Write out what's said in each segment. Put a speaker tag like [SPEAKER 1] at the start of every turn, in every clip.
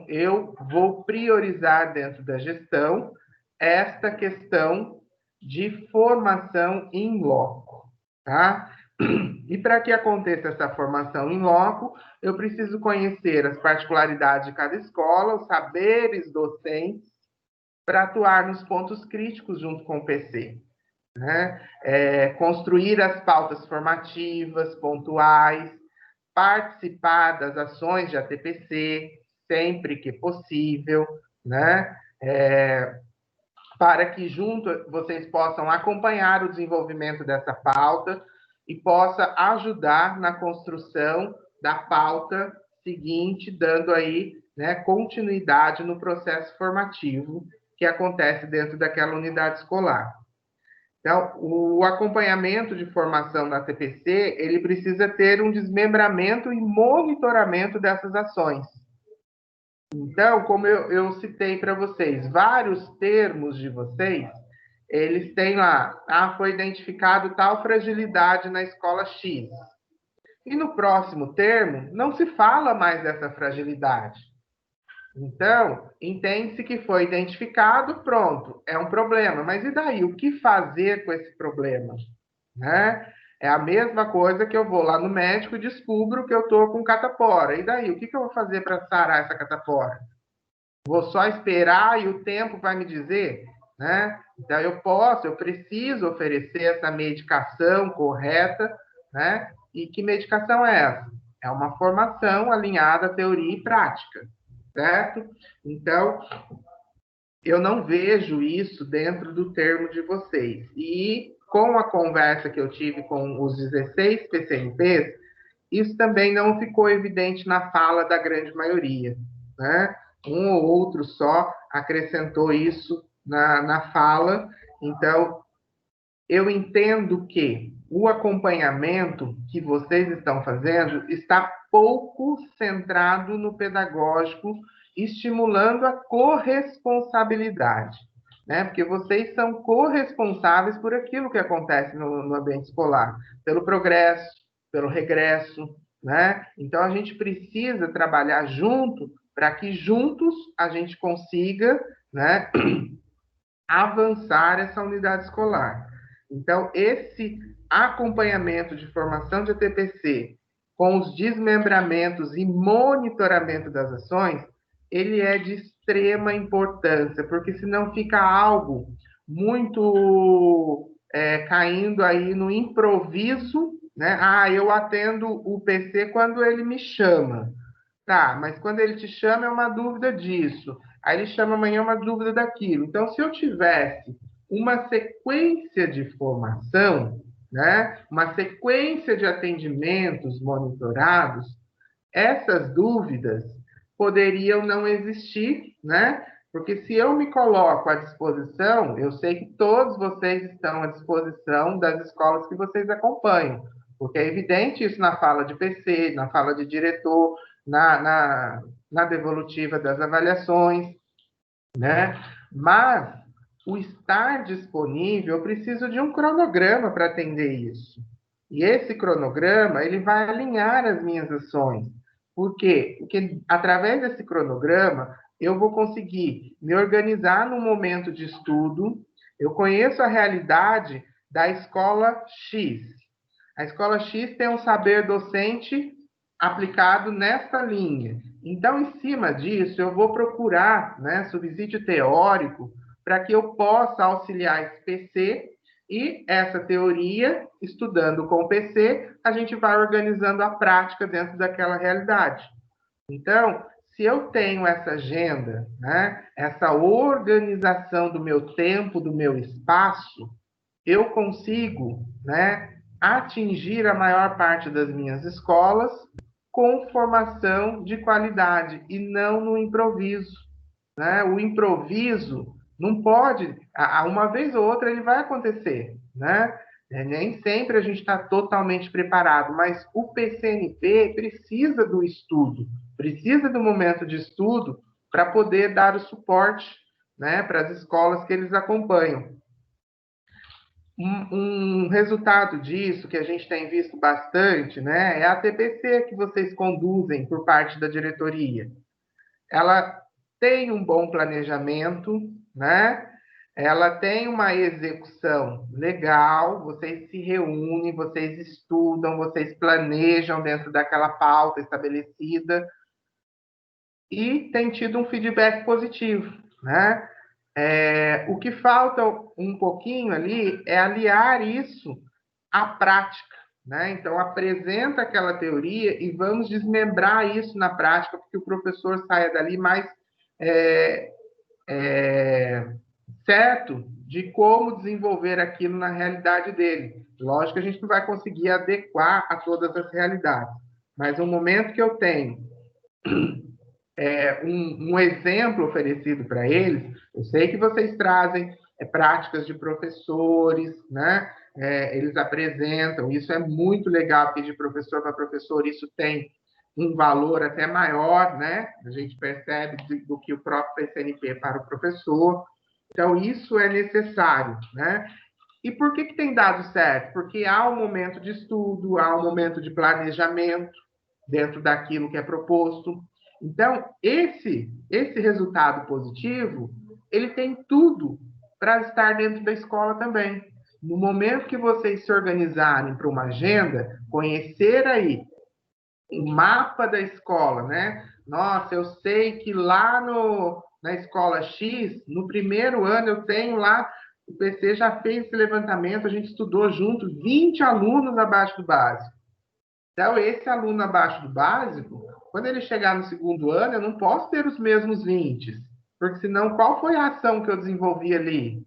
[SPEAKER 1] eu vou priorizar dentro da gestão esta questão de formação em loco, tá? E para que aconteça essa formação em loco, eu preciso conhecer as particularidades de cada escola, os saberes docentes, para atuar nos pontos críticos junto com o PC. Né? Construir as pautas formativas, pontuais, participar das ações de ATPC, sempre que possível, né? Para que junto vocês possam acompanhar o desenvolvimento dessa pauta e possa ajudar na construção da pauta seguinte, dando aí, né, continuidade no processo formativo que acontece dentro daquela unidade escolar. Então, o acompanhamento de formação da TPC, ele precisa ter um desmembramento e monitoramento dessas ações. Então, como eu citei para vocês, vários termos de vocês, eles têm lá, foi identificado tal fragilidade na escola X. E no próximo termo, não se fala mais dessa fragilidade. Então, entende-se que foi identificado, pronto, é um problema. Mas e daí? O que fazer com esse problema? Né? É a mesma coisa que eu vou lá no médico e descubro que eu estou com catapora. E daí? O que eu vou fazer para sarar essa catapora? Vou só esperar e o tempo vai me dizer? Né? Então, eu preciso oferecer essa medicação correta, né? E que medicação é essa? É uma formação alinhada à teoria e prática. Certo? Então, eu não vejo isso dentro do termo de vocês. E com a conversa que eu tive com os 16 PCNPs, isso também não ficou evidente na fala da grande maioria. Né? Um ou outro só acrescentou isso na fala. Então, eu entendo que o acompanhamento que vocês estão fazendo está pouco centrado no pedagógico, estimulando a corresponsabilidade, né? Porque vocês são corresponsáveis por aquilo que acontece no ambiente escolar, pelo progresso, pelo regresso, né? Então, a gente precisa trabalhar junto para que juntos a gente consiga, né, avançar essa unidade escolar. Então, esse acompanhamento de formação de ATPC com os desmembramentos e monitoramento das ações, ele é de extrema importância, porque senão fica algo muito caindo aí no improviso, né? Eu atendo o PC quando ele me chama. Tá, mas quando ele te chama é uma dúvida disso. Aí ele chama amanhã uma dúvida daquilo. Então, se eu tivesse uma sequência de formação, né, uma sequência de atendimentos monitorados, essas dúvidas poderiam não existir, né? Porque se eu me coloco à disposição, eu sei que todos vocês estão à disposição das escolas que vocês acompanham, porque é evidente isso na fala de PC, na fala de diretor, na devolutiva das avaliações, né? Mas o estar disponível, eu preciso de um cronograma para atender isso. E esse cronograma, ele vai alinhar as minhas ações. Por quê? Porque através desse cronograma, eu vou conseguir me organizar no momento de estudo, eu conheço a realidade da escola X. A escola X tem um saber docente aplicado nessa linha. Então, em cima disso, eu vou procurar, né, subsídio teórico para que eu possa auxiliar esse PC e essa teoria, estudando com o PC, a gente vai organizando a prática dentro daquela realidade. Então, se eu tenho essa agenda, né, essa organização do meu tempo, do meu espaço, eu consigo, né, atingir a maior parte das minhas escolas com formação de qualidade e não no improviso. Né? O improviso não pode, uma vez ou outra ele vai acontecer, né? Nem sempre a gente está totalmente preparado, mas o PCNP precisa do estudo, precisa do momento de estudo para poder dar o suporte, né, para as escolas que eles acompanham. Um resultado disso, que a gente tem visto bastante, né, é a TPC que vocês conduzem por parte da diretoria. ela tem um bom planejamento, né? Ela tem uma execução legal, vocês se reúnem, vocês estudam, vocês planejam dentro daquela pauta estabelecida e tem tido um feedback positivo, né? O que falta um pouquinho ali é aliar isso à prática, né? Então, apresenta aquela teoria e vamos desmembrar isso na prática, porque o professor saia dali mais certo de como desenvolver aquilo na realidade dele. Lógico que a gente não vai conseguir adequar a todas as realidades, mas no momento que eu tenho um exemplo oferecido para eles, eu sei que vocês trazem práticas de professores, né? Eles apresentam, isso é muito legal, porque de professor para professor isso tem um valor até maior, né? A gente percebe do que o próprio PCNP para o professor. Então, isso é necessário, né? E por que tem dado certo? Porque há um momento de estudo, há um momento de planejamento dentro daquilo que é proposto. Então, esse resultado positivo, ele tem tudo para estar dentro da escola também. No momento que vocês se organizarem para uma agenda, conhecer aí o mapa da escola, né? Nossa, eu sei que lá na escola X, no primeiro ano, eu tenho lá, o PC já fez esse levantamento, a gente estudou junto, 20 alunos abaixo do básico. Então, esse aluno abaixo do básico, quando ele chegar no segundo ano, eu não posso ter os mesmos 20, porque senão qual foi a ação que eu desenvolvi ali?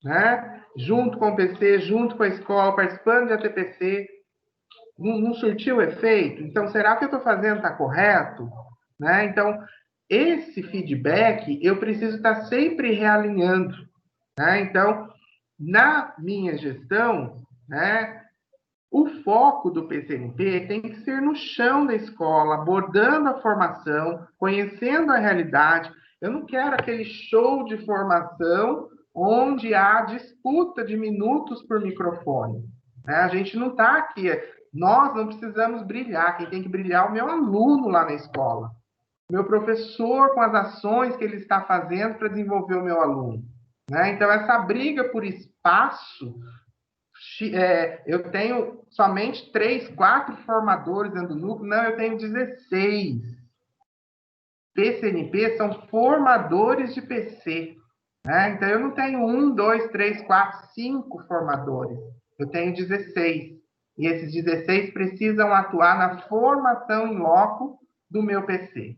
[SPEAKER 1] Né? Junto com o PC, junto com a escola, participando de ATPC, não surtiu efeito? Então, será que eu estou fazendo está correto? Né? Então, esse feedback eu preciso estar sempre realinhando. Né? Então, na minha gestão, né, o foco do PCNP tem que ser no chão da escola, abordando a formação, conhecendo a realidade. Eu não quero aquele show de formação onde há disputa de minutos por microfone. Né? A gente não está aqui. Nós não precisamos brilhar. Quem tem que brilhar é o meu aluno lá na escola. Meu professor com as ações que ele está fazendo para desenvolver o meu aluno. Né? Então, essa briga por espaço eu tenho somente 3, 4 formadores dentro do núcleo. Não, eu tenho 16. PCNP são formadores de PC. Né? Então, eu não tenho 1, 2, 3, 4, 5 formadores. Eu tenho 16. E esses 16 precisam atuar na formação em loco do meu PC.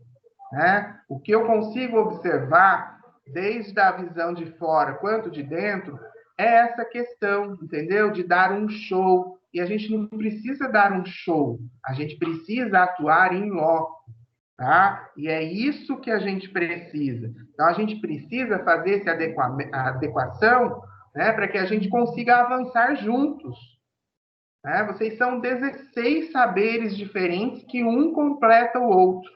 [SPEAKER 1] Né? O que eu consigo observar, desde a visão de fora quanto de dentro, é essa questão, entendeu? De dar um show. E a gente não precisa dar um show, a gente precisa atuar em loco. Tá? E é isso que a gente precisa. Então, a gente precisa fazer essa adequação, né, para que a gente consiga avançar juntos. Né? Vocês são 16 saberes diferentes que um completa o outro.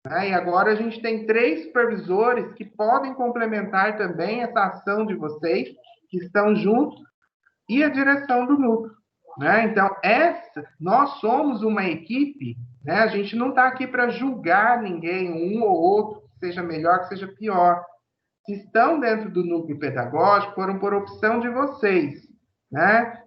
[SPEAKER 1] Né? E agora a gente tem 3 supervisores que podem complementar também essa ação de vocês, que estão juntos, e a direção do núcleo. Né? Então, nós somos uma equipe, né? A gente não está aqui para julgar ninguém, um ou outro, que seja melhor, que seja pior. Se estão dentro do núcleo pedagógico, foram por opção de vocês. Né?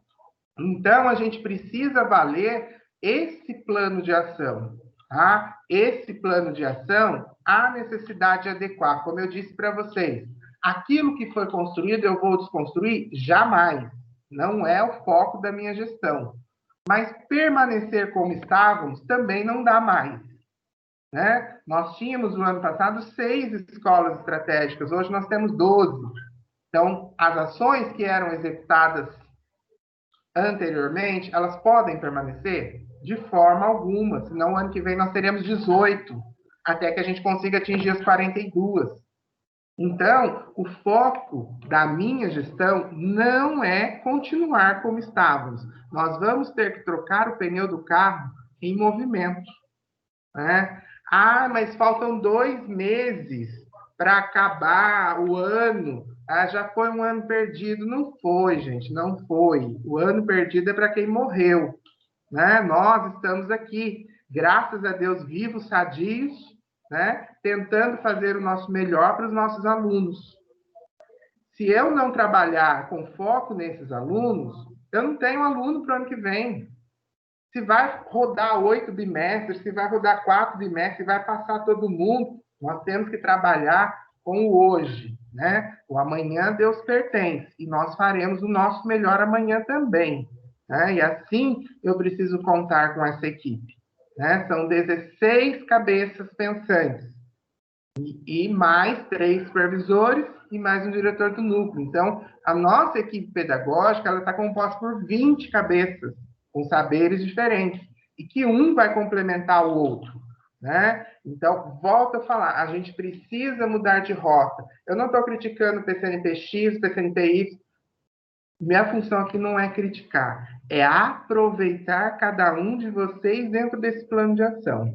[SPEAKER 1] Então, a gente precisa valer esse plano de ação. Tá? Esse plano de ação, há necessidade de adequar. Como eu disse para vocês, aquilo que foi construído, eu vou desconstruir? Jamais. Não é o foco da minha gestão. Mas permanecer como estávamos também não dá mais. Né? Nós tínhamos, no ano passado, 6 escolas estratégicas. Hoje nós temos 12. Então, as ações que eram executadas anteriormente, elas podem permanecer? De forma alguma, senão o ano que vem nós teremos 18, até que a gente consiga atingir as 42. Então, o foco da minha gestão não é continuar como estávamos. Nós vamos ter que trocar o pneu do carro em movimento. Né? Ah, mas faltam 2 meses para acabar o ano. Ah, já foi um ano perdido. Não foi, gente, não foi. O ano perdido é para quem morreu. Né? Nós estamos aqui, graças a Deus, vivos, sadios, né, tentando fazer o nosso melhor para os nossos alunos. Se eu não trabalhar com foco nesses alunos, eu não tenho aluno para o ano que vem. Se vai rodar 8 bimestres, se vai rodar 4 bimestres, se vai passar todo mundo, nós temos que trabalhar com o hoje, né? O amanhã Deus pertence, e nós faremos o nosso melhor amanhã também, né? E assim eu preciso contar com essa equipe, né? São 16 cabeças pensantes, e mais 3 supervisores e mais um diretor do núcleo. Então, a nossa equipe pedagógica ela está composta por 20 cabeças, com saberes diferentes, e que um vai complementar o outro, né? Então, volto a falar, a gente precisa mudar de rota. Eu não estou criticando o PCNPX, o PCNPY, minha função aqui não é criticar, é aproveitar cada um de vocês dentro desse plano de ação,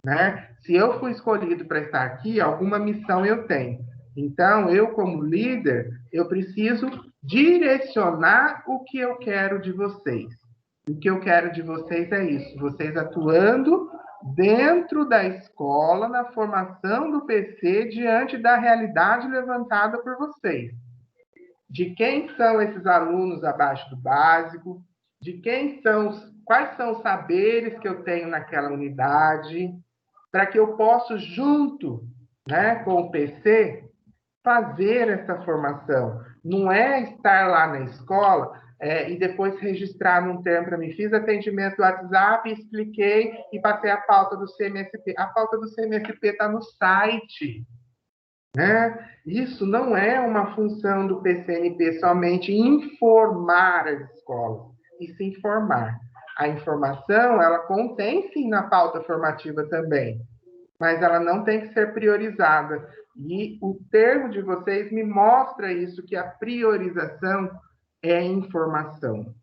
[SPEAKER 1] né? Se eu fui escolhido para estar aqui, alguma missão eu tenho. Então, eu como líder, eu preciso direcionar o que eu quero de vocês. O que eu quero de vocês é isso, vocês atuando dentro da escola, na formação do PC, diante da realidade levantada por vocês. De quem são esses alunos abaixo do básico, de quem são, quais são os saberes que eu tenho naquela unidade, para que eu possa, junto, né, com o PC, fazer essa formação. Não é estar lá na escola e depois registrar num termo para mim. Fiz atendimento do WhatsApp, expliquei e passei a pauta do CMSP. A pauta do CMSP está no site, né? Isso não é uma função do PCNP somente informar as escolas, e se informar. A informação, ela contém sim na pauta formativa também, mas ela não tem que ser priorizada. E o termo de vocês me mostra isso, que a priorização é informação.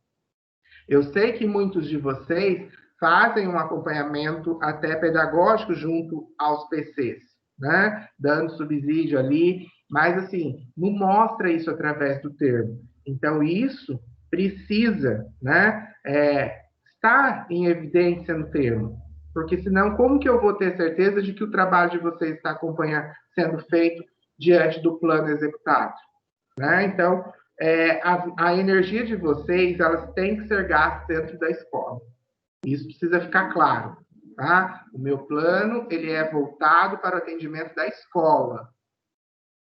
[SPEAKER 1] Eu sei que muitos de vocês fazem um acompanhamento até pedagógico junto aos PCs, né? Dando subsídio ali, mas assim, não mostra isso através do termo. Então, isso precisa, né, estar em evidência no termo, porque senão, como que eu vou ter certeza de que o trabalho de vocês está acompanhando, sendo feito diante do plano executado, né? Então, a energia de vocês, elas têm que ser gastas dentro da escola. Isso precisa ficar claro, tá? O meu plano, ele é voltado para o atendimento da escola.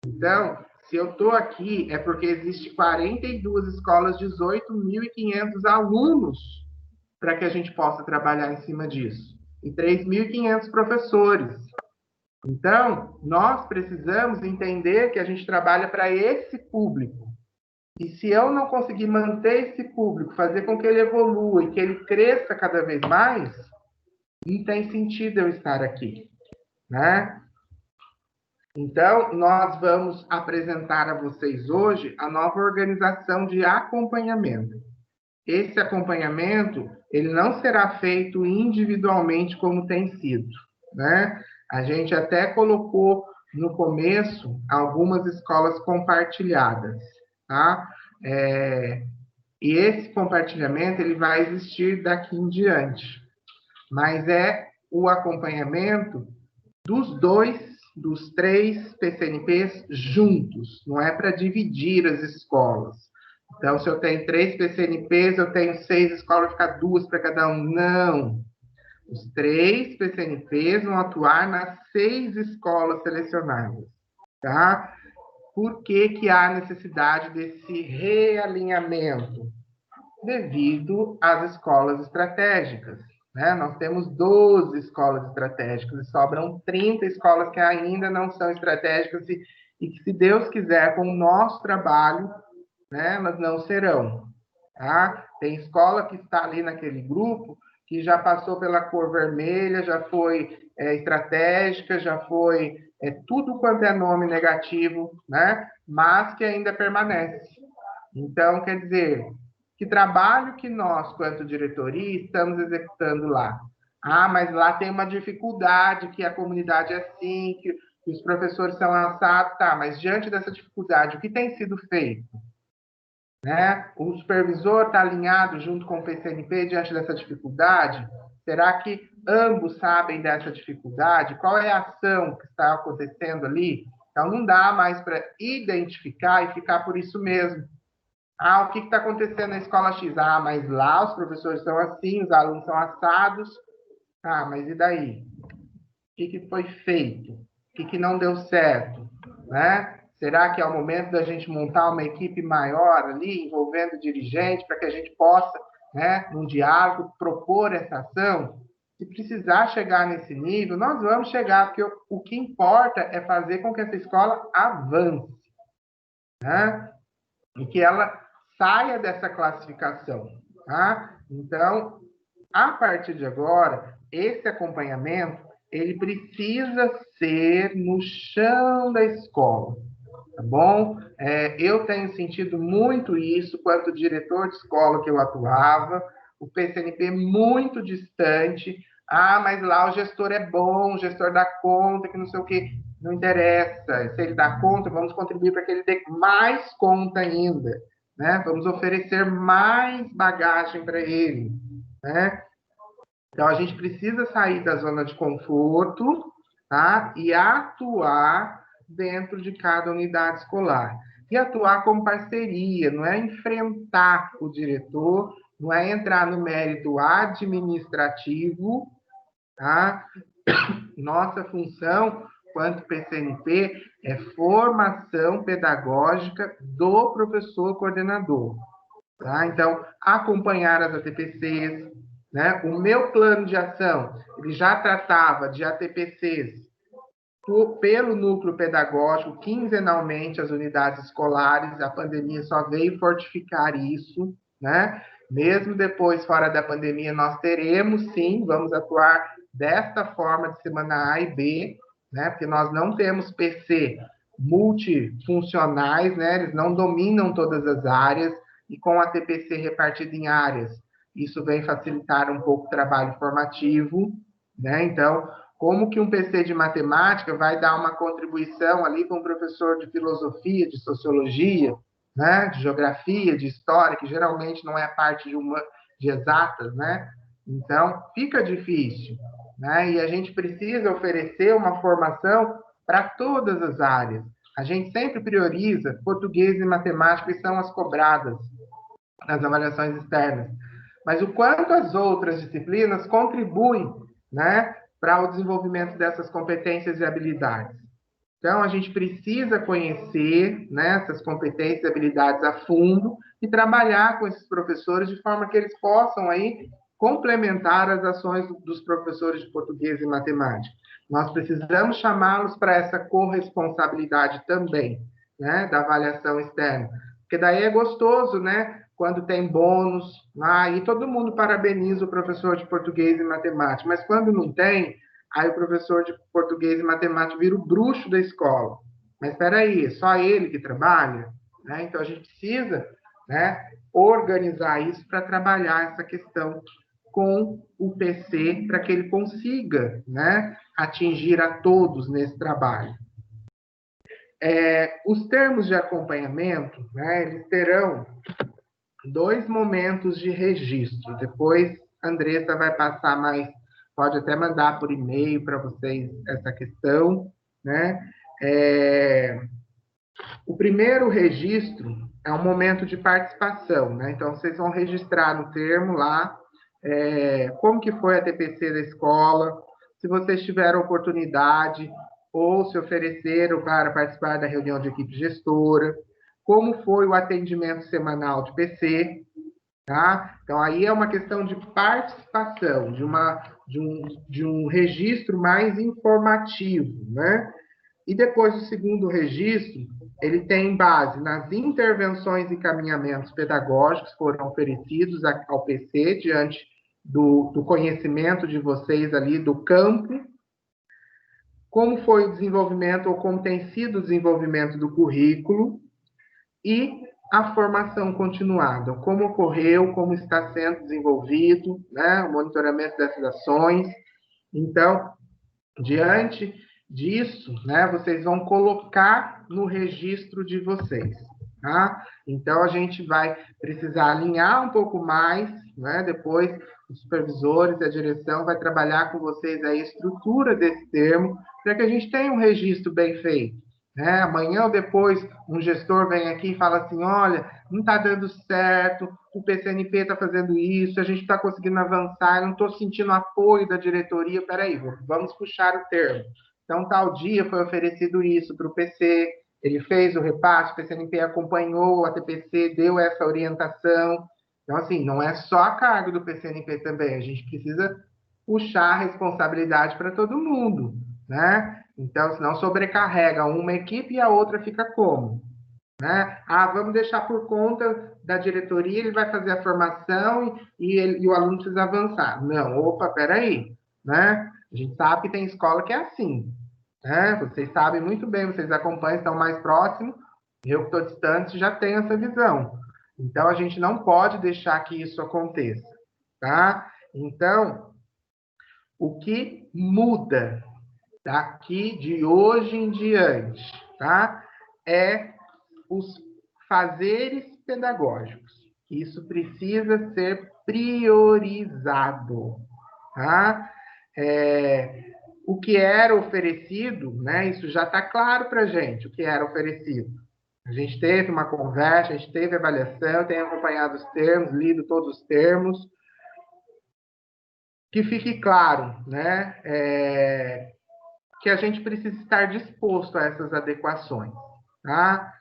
[SPEAKER 1] Então, se eu estou aqui, é porque existe 42 escolas, 18.500 alunos, para que a gente possa trabalhar em cima disso. E 3.500 professores. Então, nós precisamos entender que a gente trabalha para esse público. E se eu não conseguir manter esse público, fazer com que ele evolua e que ele cresça cada vez mais, não tem sentido eu estar aqui, né? Então, nós vamos apresentar a vocês hoje a nova organização de acompanhamento. Esse acompanhamento, ele não será feito individualmente como tem sido, né? A gente até colocou no começo algumas escolas compartilhadas, tá? E esse compartilhamento ele vai existir daqui em diante, mas é o acompanhamento dos 3 PCNPs juntos, não é para dividir as escolas. Então, se eu tenho 3 PCNPs, eu tenho 6 escolas, ficar 2 para cada um. Não. Os 3 PCNPs vão atuar nas 6 escolas selecionadas, tá? Por que que há necessidade desse realinhamento? Devido às escolas estratégicas, né? Nós temos 12 escolas estratégicas e sobram 30 escolas que ainda não são estratégicas e que, se Deus quiser, com o nosso trabalho, né, elas não serão. Tá? Tem escola que está ali naquele grupo que já passou pela cor vermelha, já foi estratégica, já foi tudo quanto é nome negativo, né? Mas que ainda permanece. Então, quer dizer, que trabalho que nós, quanto diretoria, estamos executando lá? Ah, mas lá tem uma dificuldade, que a comunidade é assim, que os professores são assados, tá, mas diante dessa dificuldade, o que tem sido feito? Né? O supervisor está alinhado junto com o PCNP diante dessa dificuldade? Será que ambos sabem dessa dificuldade? Qual é a ação que está acontecendo ali? Então, não dá mais para identificar e ficar por isso mesmo. Ah, o que está acontecendo na escola X? Ah, mas lá os professores são assim, os alunos são assados. Ah, mas e daí? O que foi feito? O que não deu certo? Né? Será que é o momento da gente montar uma equipe maior ali, envolvendo dirigente, para que a gente possa, né, num diálogo, propor essa ação? Se precisar chegar nesse nível, nós vamos chegar, porque o que importa é fazer com que essa escola avance, né? E que ela saia dessa classificação. Tá? Então, a partir de agora, esse acompanhamento ele precisa ser no chão da escola, tá bom? Eu tenho sentido muito isso quanto diretor de escola que eu atuava, o PCNP muito distante. Ah, mas lá o gestor é bom, o gestor dá conta, que não sei o quê. Não interessa. Se ele dá conta, vamos contribuir para que ele dê mais conta ainda, né? Vamos oferecer mais bagagem para ele, né? Então, a gente precisa sair da zona de conforto, tá? E atuar dentro de cada unidade escolar. E atuar como parceria, não é enfrentar o diretor, não é entrar no mérito administrativo, tá? Nossa função, quanto PCNP, é formação pedagógica do professor coordenador. Tá? Então, acompanhar as ATPCs, né? O meu plano de ação, ele já tratava de ATPCs pelo núcleo pedagógico, quinzenalmente, as unidades escolares, a pandemia só veio fortificar isso, né? Mesmo depois, fora da pandemia, nós teremos, sim, vamos atuar desta forma de semana A e B, né? Porque nós não temos PC multifuncionais, né? Eles não dominam todas as áreas, e com a TPC repartida em áreas, isso vem facilitar um pouco o trabalho formativo, né? Então, como que um PC de matemática vai dar uma contribuição ali com um professor de filosofia, de sociologia, né? De geografia, de história, que geralmente não é a parte de exatas, né? Então, fica difícil, né? E a gente precisa oferecer uma formação para todas as áreas. A gente sempre prioriza português e matemática, que são as cobradas nas avaliações externas. Mas o quanto as outras disciplinas contribuem, né, para o desenvolvimento dessas competências e habilidades. Então, a gente precisa conhecer, né, essas competências e habilidades a fundo e trabalhar com esses professores de forma que eles possam aí complementar as ações dos professores de português e matemática. Nós precisamos chamá-los para essa corresponsabilidade também, né, da avaliação externa. Porque daí é gostoso, né, quando tem bônus, e todo mundo parabeniza o professor de português e matemática, mas quando não tem, aí o professor de português e matemática vira o bruxo da escola. Mas espera aí, só ele que trabalha? Né? Então, a gente precisa, né, organizar isso para trabalhar essa questão com o PC, para que ele consiga, né, atingir a todos nesse trabalho. Os termos de acompanhamento, né, eles terão 2 momentos de registro. Depois, a Andressa vai passar mais, pode até mandar por e-mail para vocês essa questão, né? O primeiro registro é um momento de participação, né? Então, vocês vão registrar no termo lá como que foi a TPC da escola, se vocês tiveram oportunidade ou se ofereceram para participar da reunião de equipe gestora, como foi o atendimento semanal de PC, tá? Então, aí é uma questão de participação, de um registro mais informativo, né? E depois o segundo registro, ele tem base nas intervenções e caminhamentos pedagógicos que foram oferecidos ao PC diante do conhecimento de vocês ali do campo, como foi o desenvolvimento ou como tem sido o desenvolvimento do currículo e a formação continuada, como ocorreu, como está sendo desenvolvido, né, o monitoramento dessas ações. Então, diante disso, né, vocês vão colocar no registro de vocês, tá? Então, a gente vai precisar alinhar um pouco mais, né, depois os supervisores e a direção vai trabalhar com vocês a estrutura desse termo, para que a gente tenha um registro bem feito. Né? Amanhã ou depois, um gestor vem aqui e fala assim, olha, não está dando certo, o PCNP está fazendo isso, a gente está conseguindo avançar, eu não estou sentindo apoio da diretoria, peraí, vamos puxar o termo. Então, tal dia foi oferecido isso para o PC, ele fez o repasse, o PCNP acompanhou, a TPC deu essa orientação. Então, assim, não é só a carga do PCNP também, a gente precisa puxar a responsabilidade para todo mundo, né? Então, senão sobrecarrega uma equipe e a outra fica como? Né? Ah, vamos deixar por conta da diretoria, ele vai fazer a formação e o aluno precisa avançar. Não, opa, peraí, né? A gente sabe que tem escola que é assim, né? Vocês sabem muito bem, vocês acompanham, estão mais próximos, eu que estou distante já tenho essa visão. Então, a gente não pode deixar que isso aconteça, tá? Então, o que muda daqui de hoje em diante, tá? É os fazeres pedagógicos. Isso precisa ser priorizado, tá? O que era oferecido, né? Isso já está claro para a gente, o que era oferecido. A gente teve uma conversa, a gente teve avaliação, tem acompanhado os termos, lido todos os termos. Que fique claro, né? Que a gente precisa estar disposto a essas adequações, tá?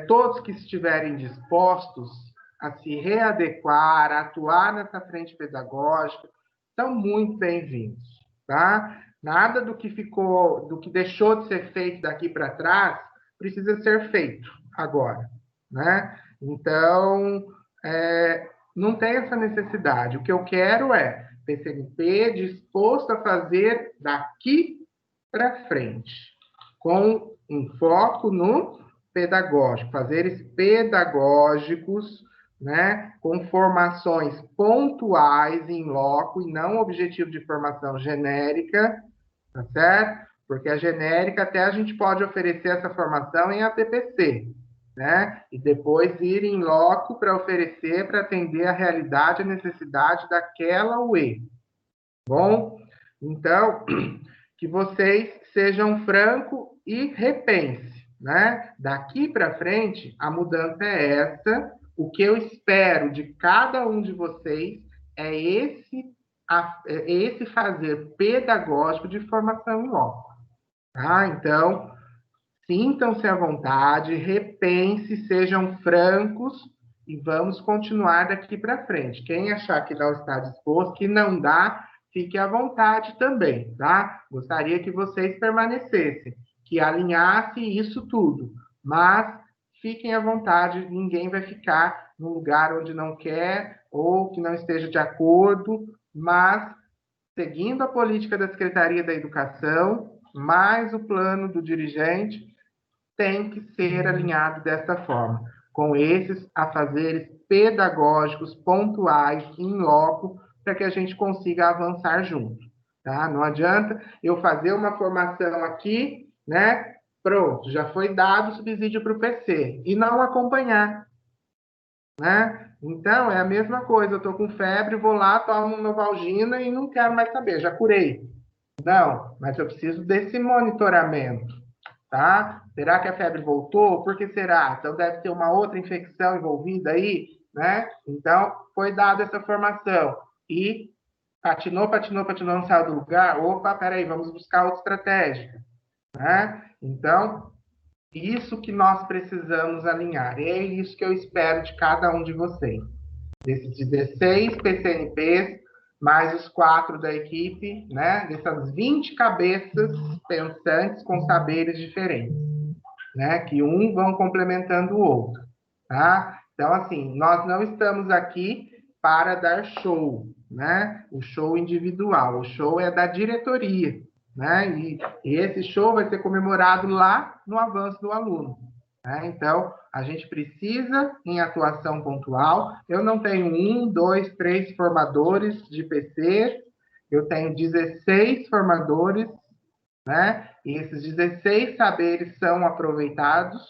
[SPEAKER 1] Todos que estiverem dispostos a se readequar, a atuar nessa frente pedagógica, são muito bem-vindos, tá? Nada do que ficou, do que deixou de ser feito daqui para trás, precisa ser feito agora, né? Então, não tem essa necessidade. O que eu quero é PCNP disposto a fazer daqui para frente, com um foco no pedagógico, fazeres pedagógicos, né, com formações pontuais em loco e não objetivo de formação genérica, tá certo? Porque a genérica até a gente pode oferecer essa formação em ATPC, né? E depois ir em loco para oferecer, para atender a realidade, a necessidade daquela UE. Bom, então, que vocês sejam francos e repensem, né? Daqui para frente, a mudança é essa. O que eu espero de cada um de vocês é esse fazer pedagógico de formação em loco. Tá? Então, sintam-se à vontade, repense, sejam francos e vamos continuar daqui para frente. Quem achar que não está disposto, que não dá, fique à vontade também, tá? Gostaria que vocês permanecessem, que alinhasse isso tudo, mas fiquem à vontade, ninguém vai ficar num lugar onde não quer ou que não esteja de acordo, mas seguindo a política da Secretaria da Educação, mais o plano do dirigente, tem que ser alinhado dessa forma, com esses afazeres pedagógicos pontuais, em loco, para que a gente consiga avançar junto. Tá? Não adianta eu fazer uma formação aqui, né? Pronto, já foi dado o subsídio para o PC, e não acompanhar. Né? Então, é a mesma coisa, eu estou com febre, vou lá, tomo Novalgina e não quero mais saber, já curei. Não, mas eu preciso desse monitoramento, tá? Será que a febre voltou? Por que será? Então deve ter uma outra infecção envolvida aí, né? Então foi dada essa formação e patinou, não saiu do lugar. Opa, peraí, vamos buscar outra estratégia, né? Então, isso que nós precisamos alinhar. E é isso que eu espero de cada um de vocês. Desses 16 PCNPs, mais os 4 da equipe, né? Dessas 20 cabeças pensantes com saberes diferentes, né? Que um vão complementando o outro, tá? Então, assim, nós não estamos aqui para dar show, né? O show individual, o show é da diretoria, né? E esse show vai ser comemorado lá no avanço do aluno, né? Então, a gente precisa em atuação pontual. Eu não tenho 1, 2, 3 formadores de PC, eu tenho 16 formadores, né? E esses 16 saberes são aproveitados,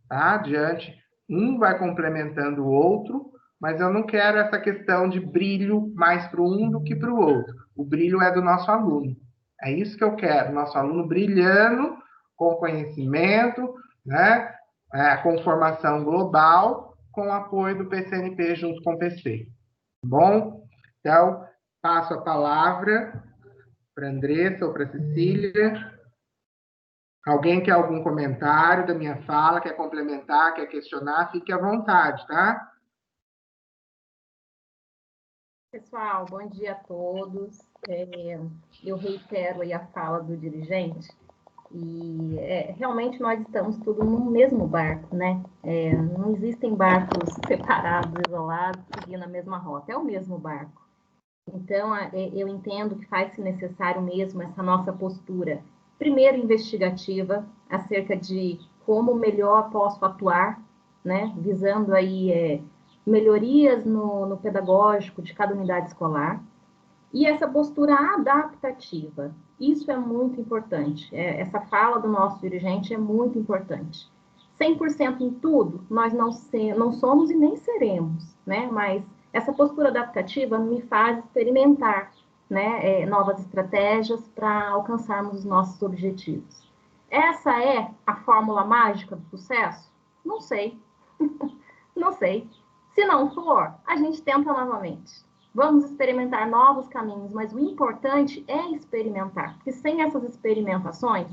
[SPEAKER 1] tá? Adiante, um vai complementando o outro, mas eu não quero essa questão de brilho mais para um do que para o outro. O brilho é do nosso aluno. É isso que eu quero, nosso aluno brilhando com conhecimento, né? Com formação global, com o apoio do PCNP junto com o PC. Tá bom? Então, passo a palavra para a Andressa ou para a Cecília. Alguém quer algum comentário da minha fala, quer complementar, quer questionar, fique à vontade, tá?
[SPEAKER 2] Pessoal, bom dia a todos. Eu reitero aí a fala do dirigente e realmente nós estamos todos no mesmo barco, né? Não existem barcos separados, isolados, seguindo a mesma rota, é o mesmo barco. Então, eu entendo que faz-se necessário mesmo essa nossa postura, primeiro investigativa, acerca de como melhor posso atuar, né? Visando aí melhorias no pedagógico de cada unidade escolar, e essa postura adaptativa, isso é muito importante. Essa fala do nosso dirigente é muito importante. 100% em tudo, nós não somos e nem seremos, né? Mas essa postura adaptativa me faz experimentar, né, novas estratégias para alcançarmos os nossos objetivos. Essa é a fórmula mágica do sucesso? Não sei. Não sei. Se não for, a gente tenta novamente. Vamos experimentar novos caminhos, mas o importante é experimentar, porque sem essas experimentações,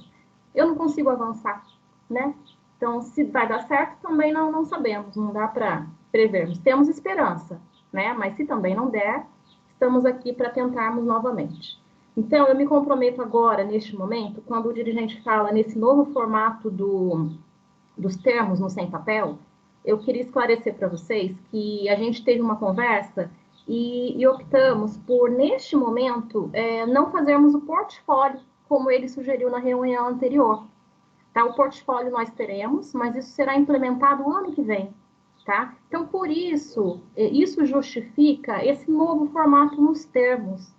[SPEAKER 2] eu não consigo avançar, né? Então, se vai dar certo, também não sabemos, não dá para prevermos. Temos esperança, né? Mas se também não der, estamos aqui para tentarmos novamente. Então, eu me comprometo agora, neste momento, quando o dirigente fala nesse novo formato dos termos no sem papel, eu queria esclarecer para vocês que a gente teve uma conversa e optamos por, neste momento, não fazermos o portfólio como ele sugeriu na reunião anterior. Tá? O portfólio nós teremos, mas isso será implementado o ano que vem. Tá? Então, por isso, isso justifica esse novo formato nos termos.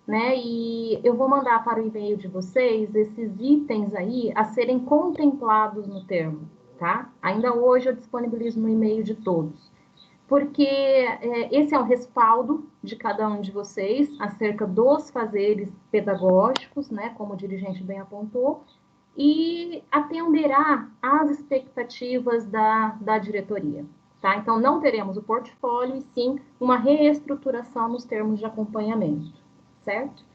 [SPEAKER 2] Né? E eu vou mandar para o e-mail de vocês esses itens aí a serem contemplados no termo, tá? Ainda hoje eu disponibilizo no e-mail de todos, porque esse é o respaldo de cada um de vocês acerca dos fazeres pedagógicos, né? Como o dirigente bem apontou, e atenderá às expectativas da diretoria. Tá? Então, não teremos o portfólio, e sim uma reestruturação nos termos de acompanhamento, certo?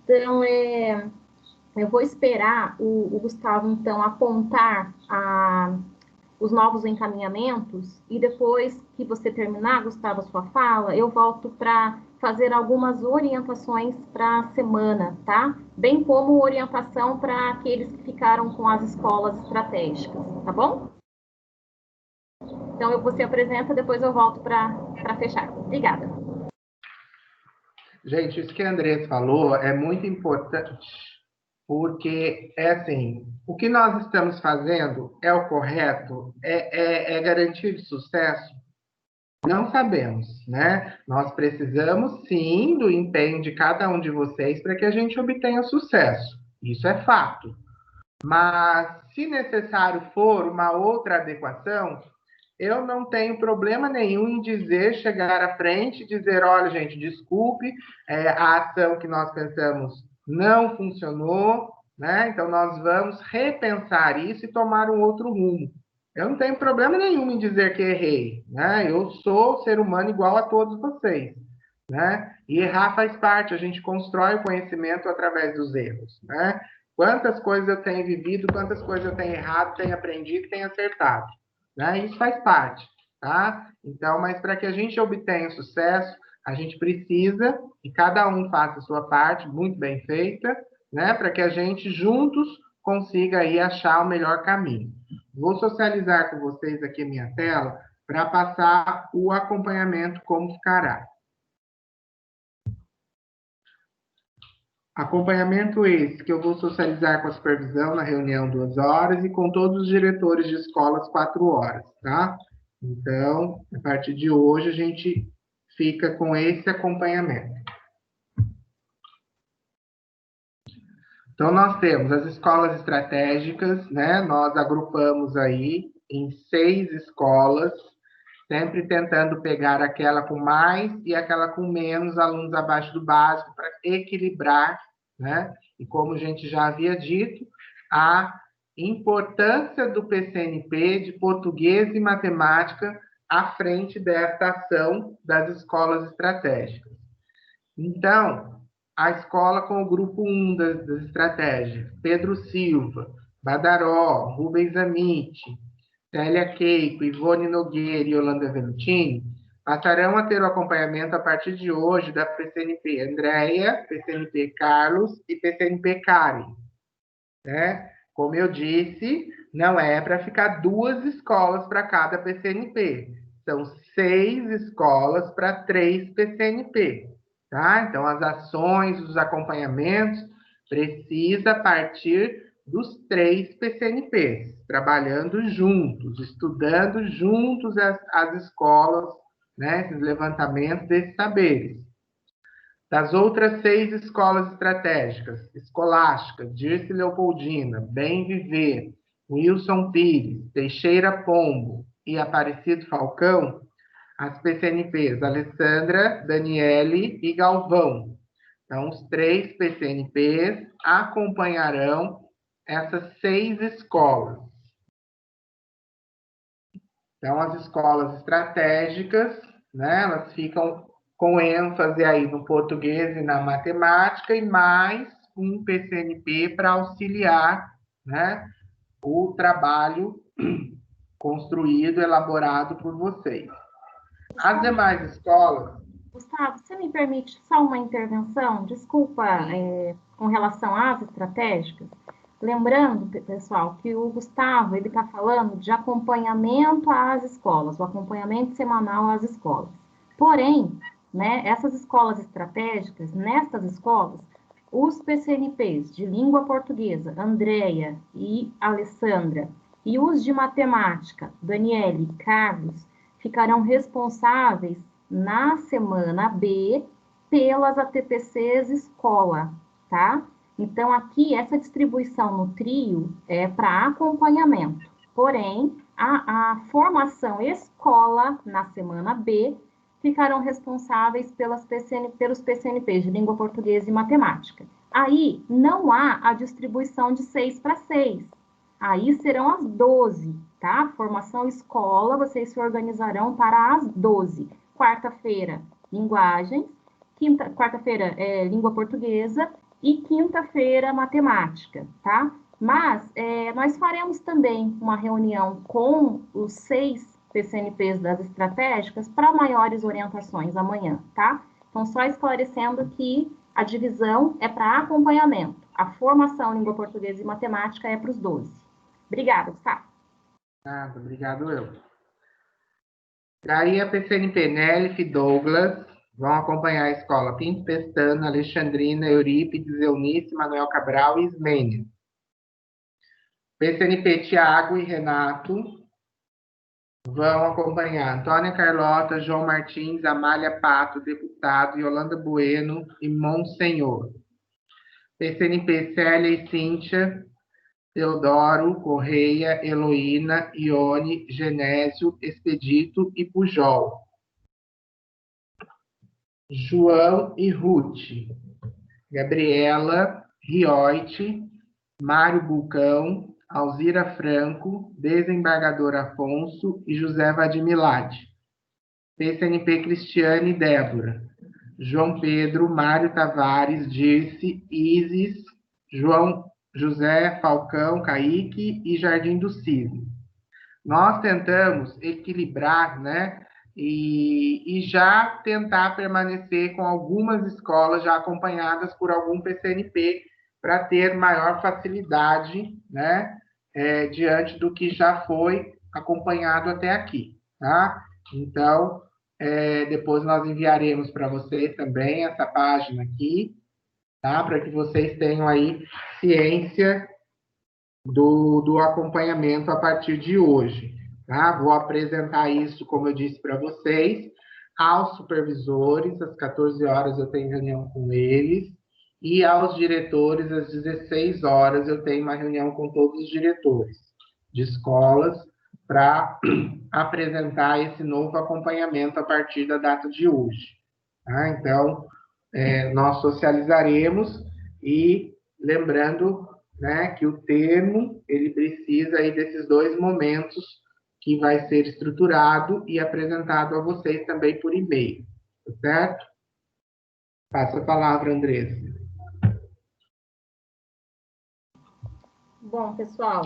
[SPEAKER 2] Então, eu vou esperar o Gustavo, então, apontar os novos encaminhamentos, e depois que você terminar, Gustavo, a sua fala, eu volto para fazer algumas orientações para a semana, tá? Bem como orientação para aqueles que ficaram com as escolas estratégicas, tá bom? Então, você apresenta, depois eu volto para fechar. Obrigada.
[SPEAKER 1] Gente, isso que a Andressa falou é muito importante, porque é assim, o que nós estamos fazendo é o correto, é garantir sucesso? Não sabemos, né? Nós precisamos sim do empenho de cada um de vocês para que a gente obtenha sucesso. Isso é fato. Mas, se necessário for uma outra adequação, eu não tenho problema nenhum em dizer, chegar à frente, dizer, olha, gente, desculpe, a ação que nós pensamos não funcionou, né? Então nós vamos repensar isso e tomar um outro rumo. Eu não tenho problema nenhum em dizer que errei, né? Eu sou ser humano igual a todos vocês, né? E errar faz parte, a gente constrói o conhecimento através dos erros, né? Quantas coisas eu tenho vivido, quantas coisas eu tenho errado, tenho aprendido, tenho acertado, né? Isso faz parte, tá? Então, mas para que a gente obtenha sucesso, a gente precisa que cada um faça a sua parte, muito bem feita, né? Para que a gente juntos consiga aí achar o melhor caminho. Vou socializar com vocês aqui a minha tela para passar o acompanhamento como ficará. Acompanhamento esse que eu vou socializar com a supervisão na reunião 2 horas e com todos os diretores de escolas 4 horas, tá? Então, a partir de hoje, a gente fica com esse acompanhamento. Então, nós temos as escolas estratégicas, né? Nós agrupamos aí em 6 escolas sempre tentando pegar aquela com mais e aquela com menos alunos abaixo do básico para equilibrar, né? E como a gente já havia dito, a importância do PCNP de português e matemática à frente desta ação das escolas estratégicas. Então, a escola com o grupo 1 das estratégias, Pedro Silva, Badaró, Rubens Amit, Célia Keiko, Ivone Nogueira e Yolanda Velutini, passarão a ter o acompanhamento a partir de hoje da PCNP Andréia, PCNP Carlos e PCNP Karen. Né? Como eu disse, não é para ficar 2 escolas para cada PCNP. São 6 escolas para 3 PCNP. Tá? Então, as ações, os acompanhamentos, precisa partir dos 3 PCNPs, trabalhando juntos, estudando juntos as escolas, né? Esses levantamentos desses saberes. Das outras 6 escolas estratégicas, Escolástica, Dirce Leopoldina, Bem Viver, Wilson Pires, Teixeira Pombo e Aparecido Falcão, as PCNPs Alessandra, Daniele e Galvão. Então, os 3 PCNPs acompanharão essas 6 escolas. Então, as escolas estratégicas, né, elas ficam com ênfase aí no português e na matemática, e mais um PCNP para auxiliar, né, o trabalho construído, elaborado por vocês. As demais escolas...
[SPEAKER 2] Gustavo, você me permite só uma intervenção? Desculpa, com relação às estratégicas. Lembrando, pessoal, que o Gustavo ele está falando de acompanhamento às escolas, o acompanhamento semanal às escolas. Porém, né, essas escolas estratégicas, nestas escolas, os PCNPs de língua portuguesa, Andréia e Alessandra, e os de matemática, Daniele e Carlos, ficarão responsáveis na semana B pelas ATPCs escola, tá? Então, aqui, essa distribuição no trio é para acompanhamento. Porém, a formação escola na semana B ficarão responsáveis pelos PCNPs de língua portuguesa e matemática. Aí, não há a distribuição de 6 para 6. Aí serão as 12, tá? Formação escola, vocês se organizarão para as 12. Quarta-feira, linguagens. Quarta-feira, língua portuguesa. E quinta-feira, matemática, tá? Mas nós faremos também uma reunião com os 6 PCNPs das estratégicas para maiores orientações amanhã, tá? Então, só esclarecendo que a divisão é para acompanhamento. A formação em língua portuguesa e matemática é para os 12. Obrigada, Gustavo.
[SPEAKER 1] Nada, obrigado eu. Daí a PCNP Nelif Douglas vão acompanhar a escola Pinto Pestana, Alexandrina, Eurípides, Eunice, Manuel Cabral e Ismênia. PCNP Tiago e Renato vão acompanhar Antônia Carlota, João Martins, Amália Pato, deputado, Yolanda Bueno e Monsenhor. PCNP Célia e Cíntia, Teodoro, Correia, Heloína, Ione, Genésio, Expedito e Pujol. João e Ruth, Gabriela, Rioite, Mário Bulcão, Alzira Franco, Desembargador Afonso e José Vadimilade. PCNP Cristiane e Débora, João Pedro, Mário Tavares, Dirce, Isis, José Falcão, Kaique e Jardim do Cisne. Nós tentamos equilibrar, né? E já tentar permanecer com algumas escolas já acompanhadas por algum PCNP para ter maior facilidade, né, diante do que já foi acompanhado até aqui, tá? Então, depois nós enviaremos para vocês também essa página aqui, tá? Para que vocês tenham aí ciência do acompanhamento a partir de hoje. Tá? Vou apresentar isso, como eu disse para vocês, aos supervisores, às 14 horas eu tenho reunião com eles, e aos diretores, às 16 horas eu tenho uma reunião com todos os diretores de escolas, para apresentar esse novo acompanhamento a partir da data de hoje. Tá? Então, nós socializaremos e lembrando, né, que o termo ele precisa aí desses 2 momentos que vai ser estruturado e apresentado a vocês também por e-mail, tá certo? Passa a palavra, Andressa.
[SPEAKER 2] Bom, pessoal,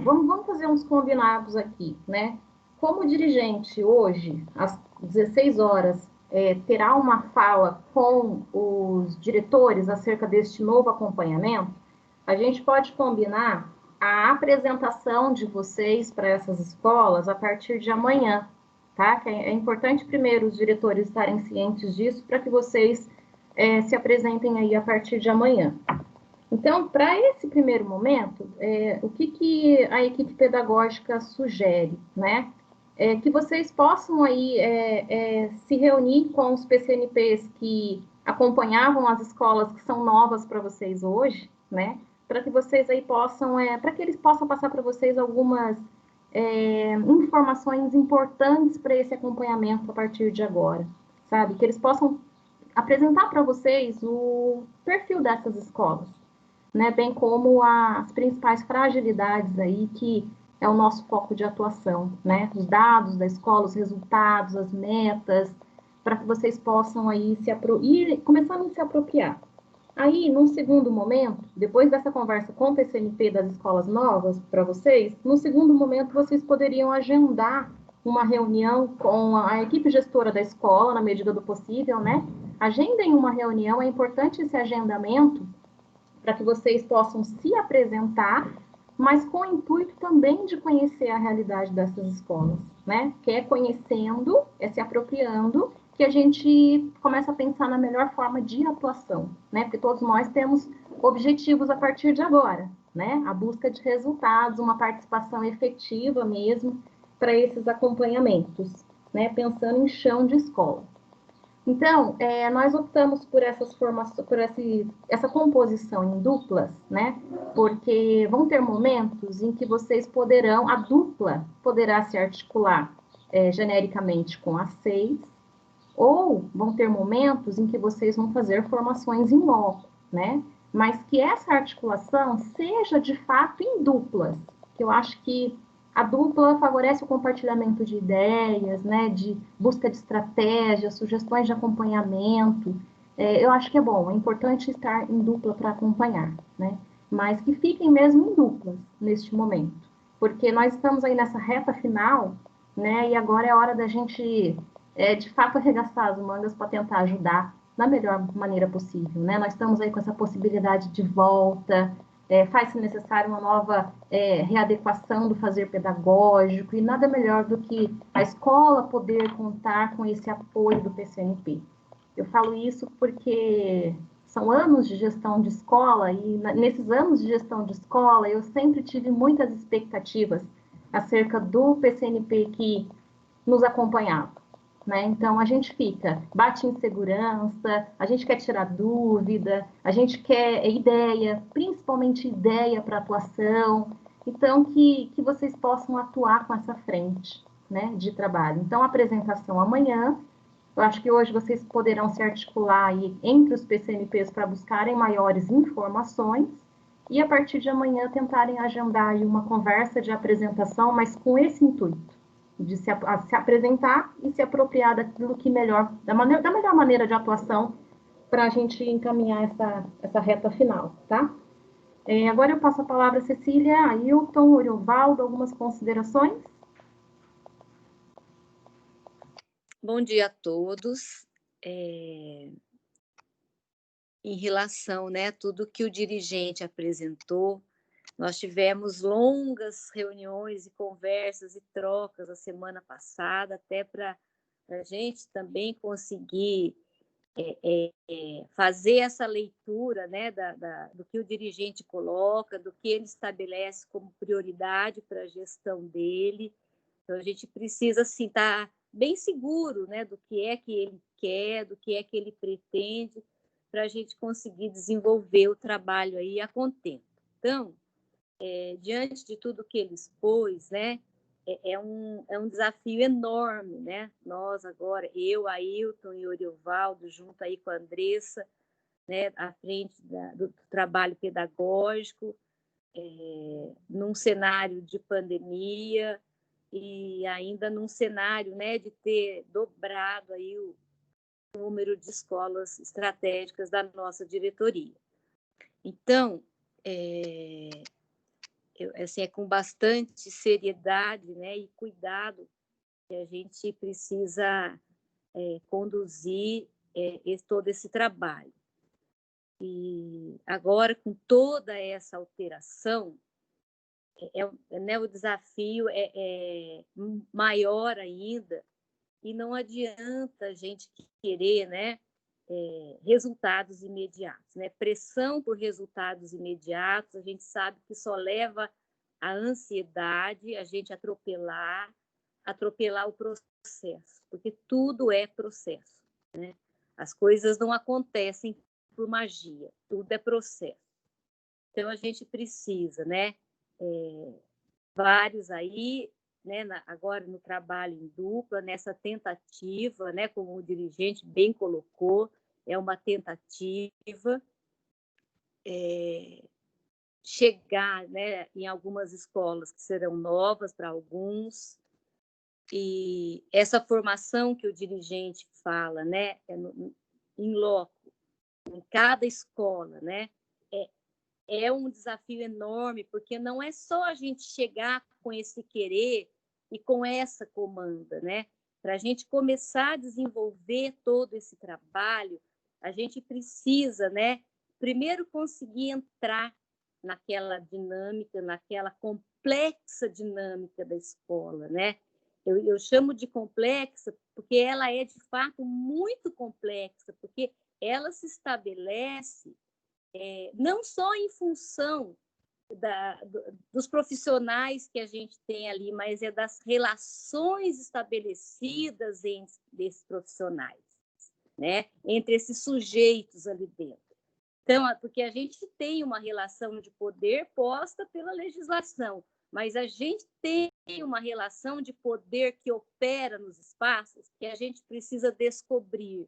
[SPEAKER 2] vamos fazer uns combinados aqui, né? Como dirigente hoje, às 16 horas, terá uma fala com os diretores acerca deste novo acompanhamento, a gente pode combinar a apresentação de vocês para essas escolas a partir de amanhã, tá? Que é importante primeiro os diretores estarem cientes disso para que vocês se apresentem aí a partir de amanhã. Então, para esse primeiro momento, o que a equipe pedagógica sugere, né? Que vocês possam aí se reunir com os PCNPs que acompanhavam as escolas que são novas para vocês hoje, né? Para que vocês aí possam, para que eles possam passar para vocês algumas informações importantes para esse acompanhamento a partir de agora, sabe? Que eles possam apresentar para vocês o perfil dessas escolas, né, bem como as principais fragilidades aí que é o nosso foco de atuação, né, os dados da escola, os resultados, as metas, para que vocês possam aí ir começando a se apropriar. Aí, num segundo momento, depois dessa conversa com o PCNP das escolas novas para vocês, no segundo momento vocês poderiam agendar uma reunião com a equipe gestora da escola, na medida do possível, né? Agendem uma reunião, é importante esse agendamento para que vocês possam se apresentar, mas com o intuito também de conhecer a realidade dessas escolas, né? Que é conhecendo, se apropriando, que a gente começa a pensar na melhor forma de atuação, né? Porque todos nós temos objetivos a partir de agora, né? A busca de resultados, uma participação efetiva mesmo para esses acompanhamentos, né? Pensando em chão de escola. Então, nós optamos por essa composição em duplas, né? Porque vão ter momentos em que a dupla poderá se articular genericamente com as 6, ou vão ter momentos em que vocês vão fazer formações em loco, né? Mas que essa articulação seja de fato em duplas, que eu acho que a dupla favorece o compartilhamento de ideias, né, de busca de estratégias, sugestões de acompanhamento. Eu acho que é bom, é importante estar em dupla para acompanhar, né? Mas que fiquem mesmo em duplas neste momento, porque nós estamos aí nessa reta final, né? E agora é hora da gente, de fato, arregaçar as mangas para tentar ajudar da melhor maneira possível, né? Nós estamos aí com essa possibilidade de volta, faz-se necessário uma nova readequação do fazer pedagógico, e nada melhor do que a escola poder contar com esse apoio do PCNP. Eu falo isso porque são anos de gestão de escola, e nesses anos de gestão de escola eu sempre tive muitas expectativas acerca do PCNP que nos acompanhava, né? Então, a gente bate em segurança, a gente quer tirar dúvida, a gente quer ideia, principalmente ideia para atuação. Então, que vocês possam atuar com essa frente, né, de trabalho. Então, a apresentação amanhã, eu acho que hoje vocês poderão se articular aí entre os PCNPs para buscarem maiores informações, e a partir de amanhã tentarem agendar aí uma conversa de apresentação, mas com esse intuito de se apresentar e se apropriar daquilo que melhor, da melhor maneira de atuação para a gente encaminhar essa reta final, tá? Agora eu passo a palavra a Cecília, Ailton, Oriovaldo, algumas considerações?
[SPEAKER 3] Bom dia a todos. Em relação, né, tudo que o dirigente apresentou, nós tivemos longas reuniões e conversas e trocas a semana passada, até para a gente também conseguir fazer essa leitura, né, do que o dirigente coloca, do que ele estabelece como prioridade para a gestão dele. Então, a gente precisa assim, estar bem seguro, né, do que é que ele quer, do que é que ele pretende, para a gente conseguir desenvolver o trabalho aí a contento. Então, diante de tudo que ele expôs, né, é um desafio enorme, né? Nós agora, eu, Ailton e Oriovaldo, junto aí com a Andressa, né, à frente do trabalho pedagógico, num cenário de pandemia e ainda num cenário, né, de ter dobrado aí o número de escolas estratégicas da nossa diretoria. Então, assim, é com bastante seriedade, né, e cuidado que a gente precisa conduzir todo esse trabalho. E agora, com toda essa alteração, né, o desafio é maior ainda, e não adianta a gente querer, né, resultados imediatos, né? Pressão por resultados imediatos, a gente sabe que só leva à ansiedade, a gente atropelar o processo, porque tudo é processo, né? As coisas não acontecem por magia, tudo é processo. Então a gente precisa, né? Vários aí, né? Agora no trabalho em dupla, nessa tentativa, né? Como o dirigente bem colocou, é uma tentativa chegar, né? Em algumas escolas que serão novas para alguns. E essa formação que o dirigente fala, né, em loco, em cada escola, né, é um desafio enorme, porque não é só a gente chegar com esse querer e com essa comanda, né? Para a gente começar a desenvolver todo esse trabalho, a gente precisa, né, primeiro conseguir entrar naquela dinâmica, naquela complexa dinâmica da escola, né? Eu chamo de complexa porque ela é, de fato, muito complexa, porque ela se estabelece não só em função dos profissionais que a gente tem ali, mas é das relações estabelecidas entre esses profissionais, né? Entre esses sujeitos ali dentro. Então, porque a gente tem uma relação de poder posta pela legislação, mas a gente tem uma relação de poder que opera nos espaços que a gente precisa descobrir,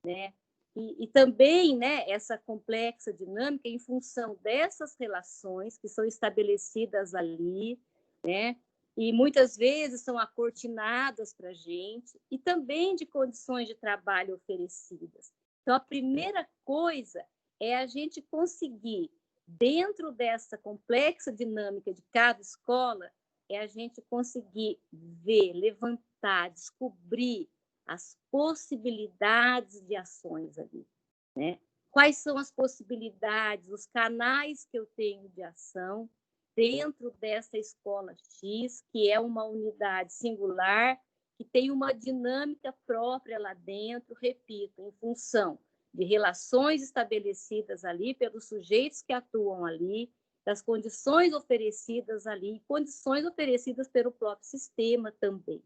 [SPEAKER 3] né? E também, né, essa complexa dinâmica em função dessas relações que são estabelecidas ali, né? E muitas vezes são acortinadas para a gente, e também de condições de trabalho oferecidas. Então, a primeira coisa é a gente conseguir, dentro dessa complexa dinâmica de cada escola, é a gente conseguir ver, levantar, descobrir as possibilidades de ações ali, né? Quais são as possibilidades, os canais que eu tenho de ação dentro dessa escola X, que é uma unidade singular, que tem uma dinâmica própria lá dentro, repito, em função de relações estabelecidas ali pelos sujeitos que atuam ali, das condições oferecidas ali, condições oferecidas pelo próprio sistema também.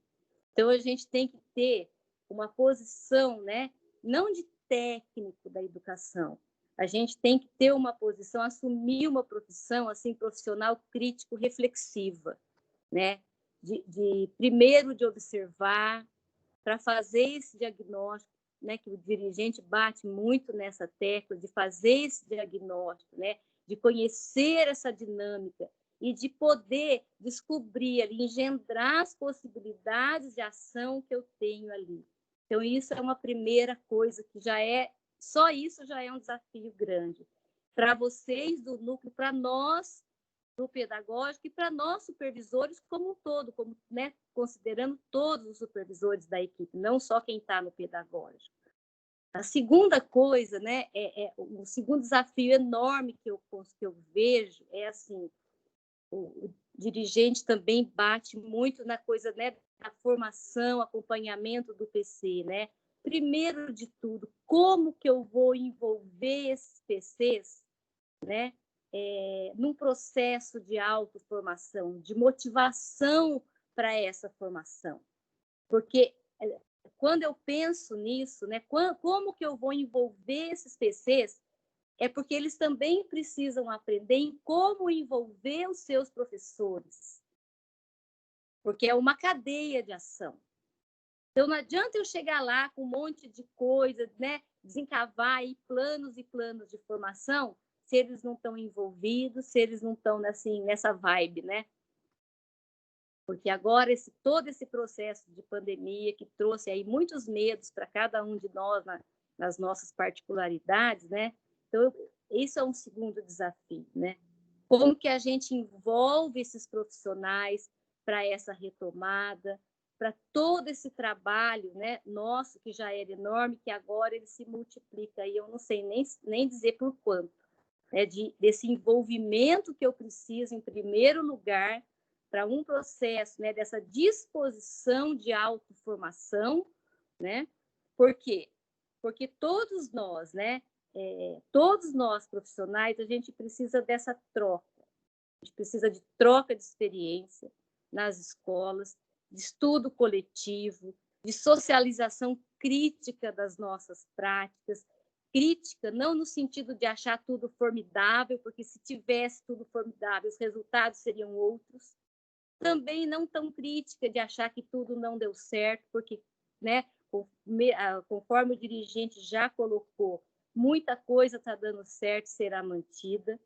[SPEAKER 3] Então, a gente tem que ter uma posição, né, não de técnico da educação, a gente tem que ter uma posição, assumir uma profissão assim, profissional crítico reflexiva, né, primeiro de observar, para fazer esse diagnóstico, né, que o dirigente bate muito nessa tecla, de fazer esse diagnóstico, né, de conhecer essa dinâmica e de poder descobrir ali, engendrar as possibilidades de ação que eu tenho ali. Então, isso é uma primeira coisa que só isso já é um desafio grande. Para vocês do núcleo, para nós do pedagógico e para nós supervisores como um todo, como, né, considerando todos os supervisores da equipe, não só quem está no pedagógico. A segunda coisa, né, o segundo desafio enorme que eu vejo é assim, o dirigente também bate muito na coisa, né, da formação, acompanhamento do PC, né? Primeiro de tudo, como que eu vou envolver esses PCs, né, num processo de autoformação, de motivação para essa formação. Porque quando eu penso nisso, né, como que eu vou envolver esses PCs, é porque eles também precisam aprender em como envolver os seus professores, porque é uma cadeia de ação. Então, não adianta eu chegar lá com um monte de coisa, né, desencavar aí planos e planos de formação, se eles não estão envolvidos, se eles não estão assim, nessa vibe, né? Porque agora todo esse processo de pandemia que trouxe aí muitos medos para cada um de nós nas nossas particularidades, né? Então, isso é um segundo desafio, né? Como que a gente envolve esses profissionais para essa retomada, para todo esse trabalho, né, nosso, que já era enorme, que agora ele se multiplica, e eu não sei nem dizer por quanto, né, desse envolvimento que eu preciso, em primeiro lugar, para um processo, né, dessa disposição de autoformação, né? Por quê? Porque todos nós, né, todos nós profissionais, a gente precisa dessa troca. A gente precisa de troca de experiência nas escolas, de estudo coletivo, de socialização crítica das nossas práticas, crítica não no sentido de achar tudo formidável, porque se tivesse tudo formidável, os resultados seriam outros. Também não tão crítica de achar que tudo não deu certo, porque, né, conforme o dirigente já colocou, muita coisa está dando certo, será mantida.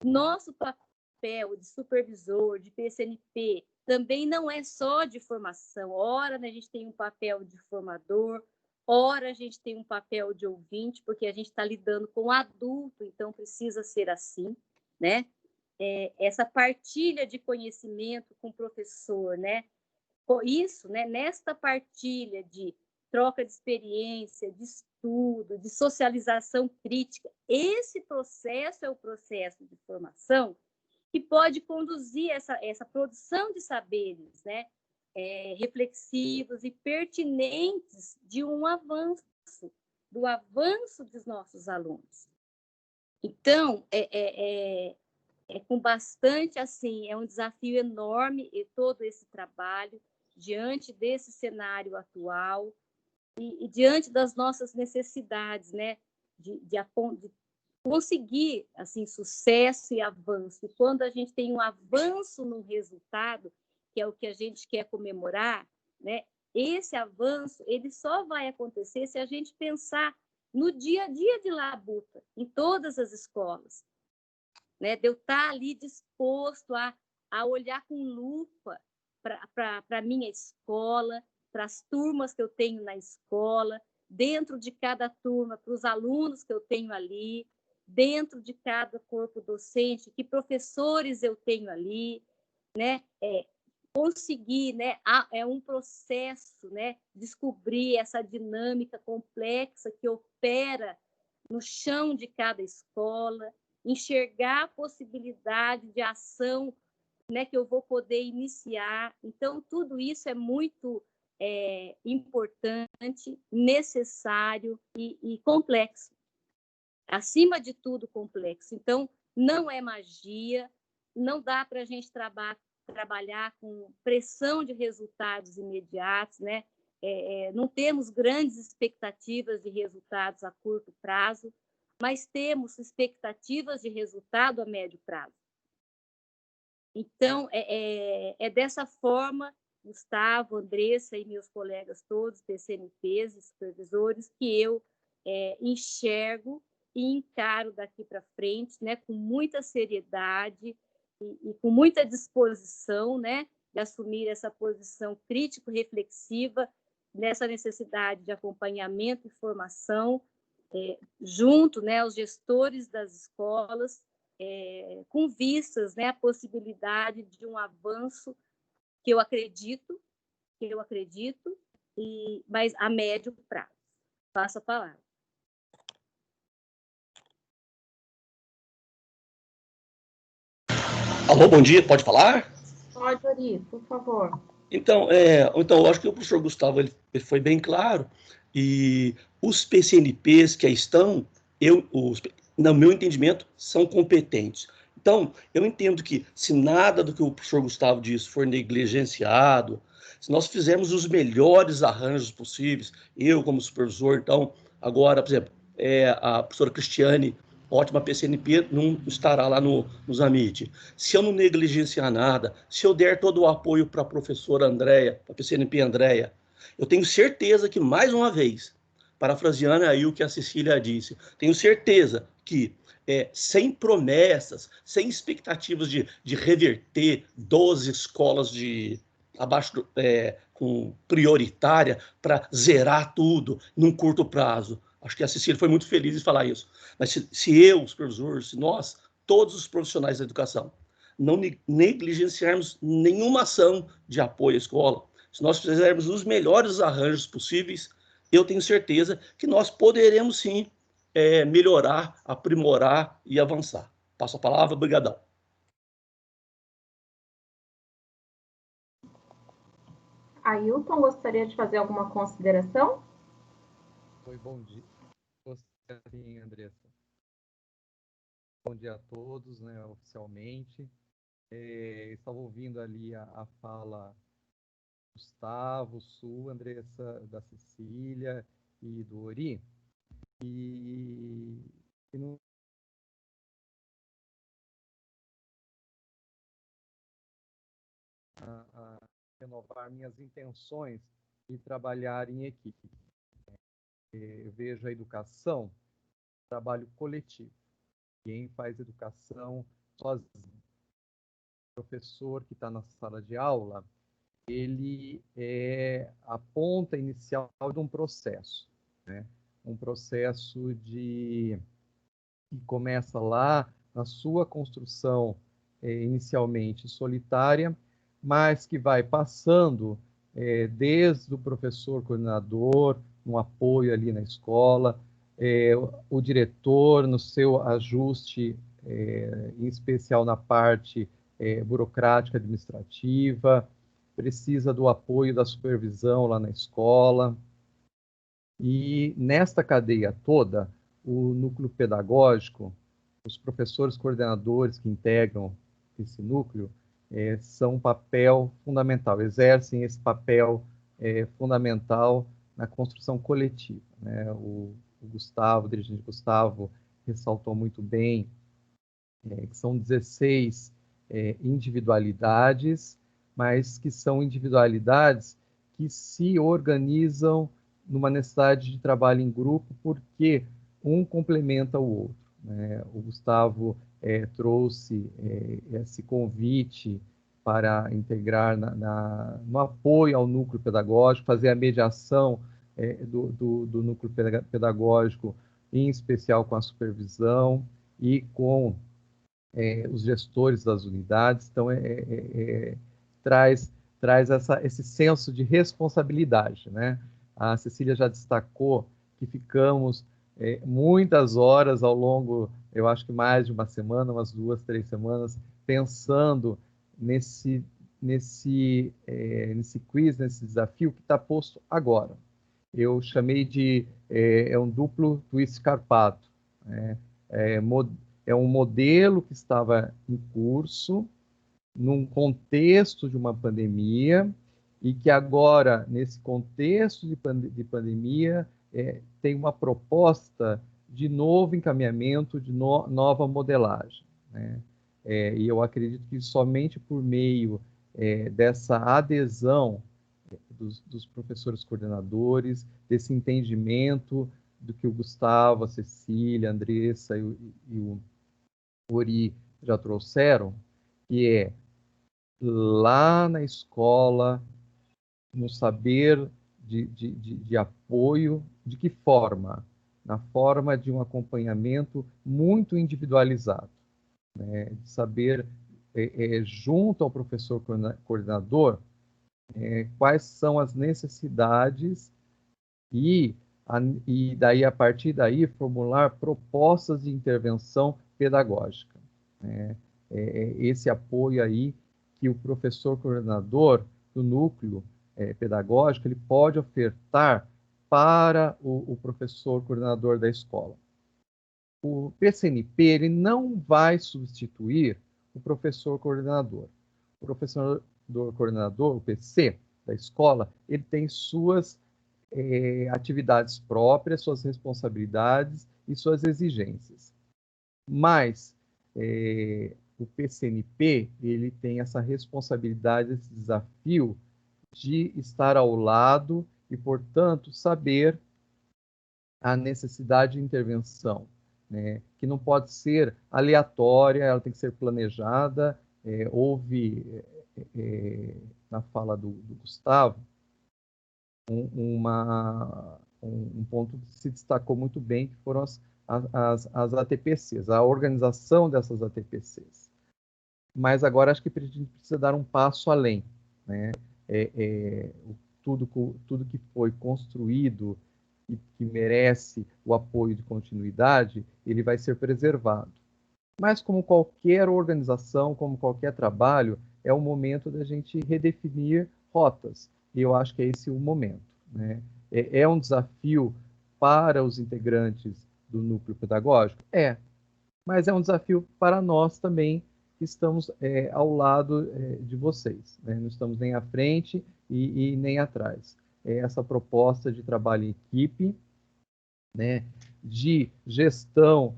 [SPEAKER 3] Nosso papel de supervisor, de PCNP, também não é só de formação. Ora, né, a gente tem um papel de formador, ora a gente tem um papel de ouvinte, porque a gente está lidando com adulto, então precisa ser assim, né? Essa partilha de conhecimento com o professor, né? Isso, né? Nesta partilha de troca de experiência, de estudo, de socialização crítica, esse processo é o processo de formação que pode conduzir essa produção de saberes, né, reflexivos e pertinentes de um avanço, do avanço dos nossos alunos. Então, é com bastante, assim, é um desafio enorme e todo esse trabalho diante desse cenário atual e diante das nossas necessidades, né, de conseguir assim sucesso e avanço. E quando a gente tem um avanço no resultado, que é o que a gente quer comemorar, né? Esse avanço ele só vai acontecer se a gente pensar no dia a dia de labuta, em todas as escolas, né? De eu estar ali disposto a olhar com lupa para a minha escola, para as turmas que eu tenho na escola, dentro de cada turma, para os alunos que eu tenho ali, dentro de cada corpo docente, que professores eu tenho ali, né? Conseguir, né? É um processo, né? Descobrir essa dinâmica complexa que opera no chão de cada escola, enxergar a possibilidade de ação, né, que eu vou poder iniciar. Então, tudo isso é muito importante, necessário e complexo. Acima de tudo, complexo. Então, não é magia, não dá para a gente trabalhar com pressão de resultados imediatos, né? Não temos grandes expectativas de resultados a curto prazo, mas temos expectativas de resultado a médio prazo. Então, é dessa forma, Gustavo, Andressa e meus colegas todos, PCNPs e supervisores, que eu enxergo e encaro daqui para frente, né, com muita seriedade e com muita disposição, né, de assumir essa posição crítico-reflexiva nessa necessidade de acompanhamento e formação, junto, né, aos gestores das escolas, com vistas, né, à possibilidade de um avanço que eu acredito, mas a médio prazo. Passo a palavra.
[SPEAKER 4] Alô, bom dia, pode falar?
[SPEAKER 2] Pode, Ori, por favor.
[SPEAKER 4] Então, eu acho que o professor Gustavo ele foi bem claro, e os PCNPs que aí estão, no meu entendimento, são competentes. Então, eu entendo que se nada do que o professor Gustavo disse for negligenciado, se nós fizermos os melhores arranjos possíveis, eu como supervisor, então, agora, por exemplo, a professora Cristiane ótima PCNP não estará lá nos AMIT. Se eu não negligenciar nada, se eu der todo o apoio para a professora Andréia, para a PCNP Andréia, eu tenho certeza que, mais uma vez, parafraseando aí o que a Cecília disse, tenho certeza que, sem promessas, sem expectativas de reverter 12 escolas abaixo com prioritária para zerar tudo num curto prazo. Acho que a Cecília foi muito feliz em falar isso. Mas se eu, os professores, se nós, todos os profissionais da educação, não negligenciarmos nenhuma ação de apoio à escola, se nós fizermos os melhores arranjos possíveis, eu tenho certeza que nós poderemos sim melhorar, aprimorar e avançar. Passo a palavra, obrigadão.
[SPEAKER 2] Ailton, gostaria de fazer alguma consideração?
[SPEAKER 5] Oi, bom dia. Sim, Andressa. Bom dia a todos, né, oficialmente. Estava ouvindo ali a fala do Gustavo, Su, Andressa, da Cecília e do Ori. E não a renovar minhas intenções de trabalhar em equipe. Eu vejo a educação trabalho coletivo. Ninguém faz educação sozinho. O professor que está na sala de aula, ele é a ponta inicial de um processo, né? Um processo que começa lá na sua construção inicialmente solitária, mas que vai passando desde o professor coordenador, um apoio ali na escola, o diretor no seu ajuste, em especial na parte burocrática administrativa, precisa do apoio da supervisão lá na escola. E nesta cadeia toda, o núcleo pedagógico, os professores coordenadores que integram esse núcleo, são um papel fundamental, exercem esse papel fundamental na construção coletiva, né? O Gustavo, o dirigente Gustavo, ressaltou muito bem que são 16 individualidades, mas que são individualidades que se organizam numa necessidade de trabalho em grupo, porque um complementa o outro, né? O Gustavo trouxe esse convite para integrar no apoio ao núcleo pedagógico, fazer a mediação do núcleo pedagógico, em especial com a supervisão e com os gestores das unidades. Então, traz esse senso de responsabilidade, né? A Cecília já destacou que ficamos muitas horas ao longo, eu acho que mais de uma semana, umas 2, 3 semanas, pensando nesse quiz, nesse desafio que está posto agora. Eu chamei de um duplo twist carpato, né? É um modelo que estava em curso, num contexto de uma pandemia, e que agora, nesse contexto de pandemia, tem uma proposta de novo encaminhamento, de nova modelagem, né? E eu acredito que somente por meio dessa adesão dos professores coordenadores, desse entendimento do que o Gustavo, a Cecília, a Andressa e o Ori já trouxeram, que é lá na escola, no saber de apoio, de que forma? Na forma de um acompanhamento muito individualizado, né? De saber, junto ao professor coordenador, quais são as necessidades e daí, a partir daí, formular propostas de intervenção pedagógica, né? Esse apoio aí que o professor coordenador do núcleo pedagógico ele pode ofertar para o professor coordenador da escola. O PCNP ele não vai substituir o professor coordenador. O professor coordenador, o PC da escola, ele tem suas atividades próprias, suas responsabilidades e suas exigências. Mas o PCNP, ele tem essa responsabilidade, esse desafio de estar ao lado e, portanto, saber a necessidade de intervenção, né? Que não pode ser aleatória, ela tem que ser planejada. Houve, na fala do Gustavo, um ponto que se destacou muito bem, que foram as ATPCs, a organização dessas ATPCs. Mas agora acho que a gente precisa dar um passo além, né? Tudo que foi construído e que merece o apoio de continuidade, ele vai ser preservado. Mas como qualquer organização, como qualquer trabalho, é o momento da gente redefinir rotas. E eu acho que é esse o momento, né? É um desafio para os integrantes do núcleo pedagógico? Mas é um desafio para nós também, que estamos ao lado de vocês, né? Não estamos nem à frente e nem atrás. Essa proposta de trabalho em equipe, né, de gestão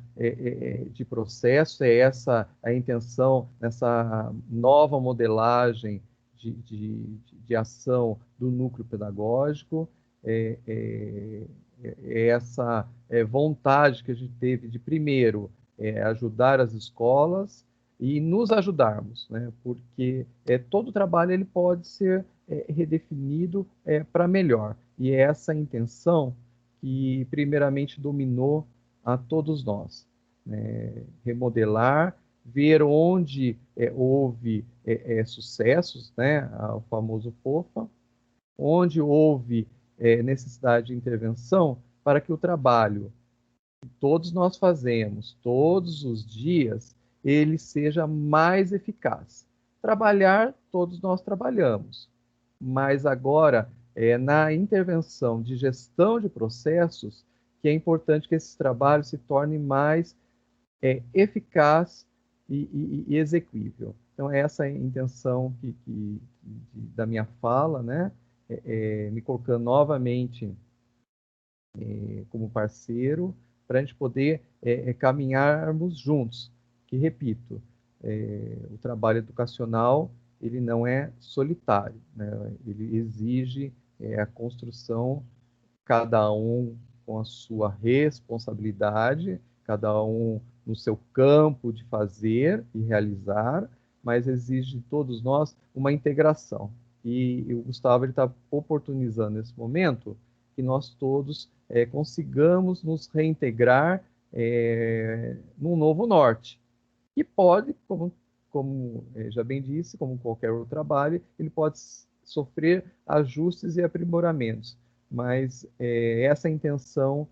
[SPEAKER 5] de processo, essa a intenção nessa nova modelagem de ação do núcleo pedagógico, essa vontade que a gente teve de, primeiro, ajudar as escolas e nos ajudarmos, né, porque todo trabalho ele pode ser redefinido para melhor, e é essa a intenção que primeiramente dominou a todos nós, né? Remodelar, ver onde houve sucessos, né? O famoso FOFA, onde houve necessidade de intervenção para que o trabalho que todos nós fazemos todos os dias, ele seja mais eficaz. Trabalhar, todos nós trabalhamos, mas agora na intervenção de gestão de processos, que é importante que esse trabalho se torne mais eficaz e execuível. Então, essa é a intenção da minha fala, né? Me colocando novamente como parceiro, para a gente poder caminharmos juntos. Que, repito, o trabalho educacional ele não é solitário, né? Ele exige a construção, cada um com a sua responsabilidade, cada um no seu campo de fazer e realizar, mas exige de todos nós uma integração. E o Gustavo está oportunizando nesse momento que nós todos consigamos nos reintegrar num novo norte, que pode, como já bem disse, como qualquer outro trabalho, ele pode sofrer ajustes e aprimoramentos, mas essa intenção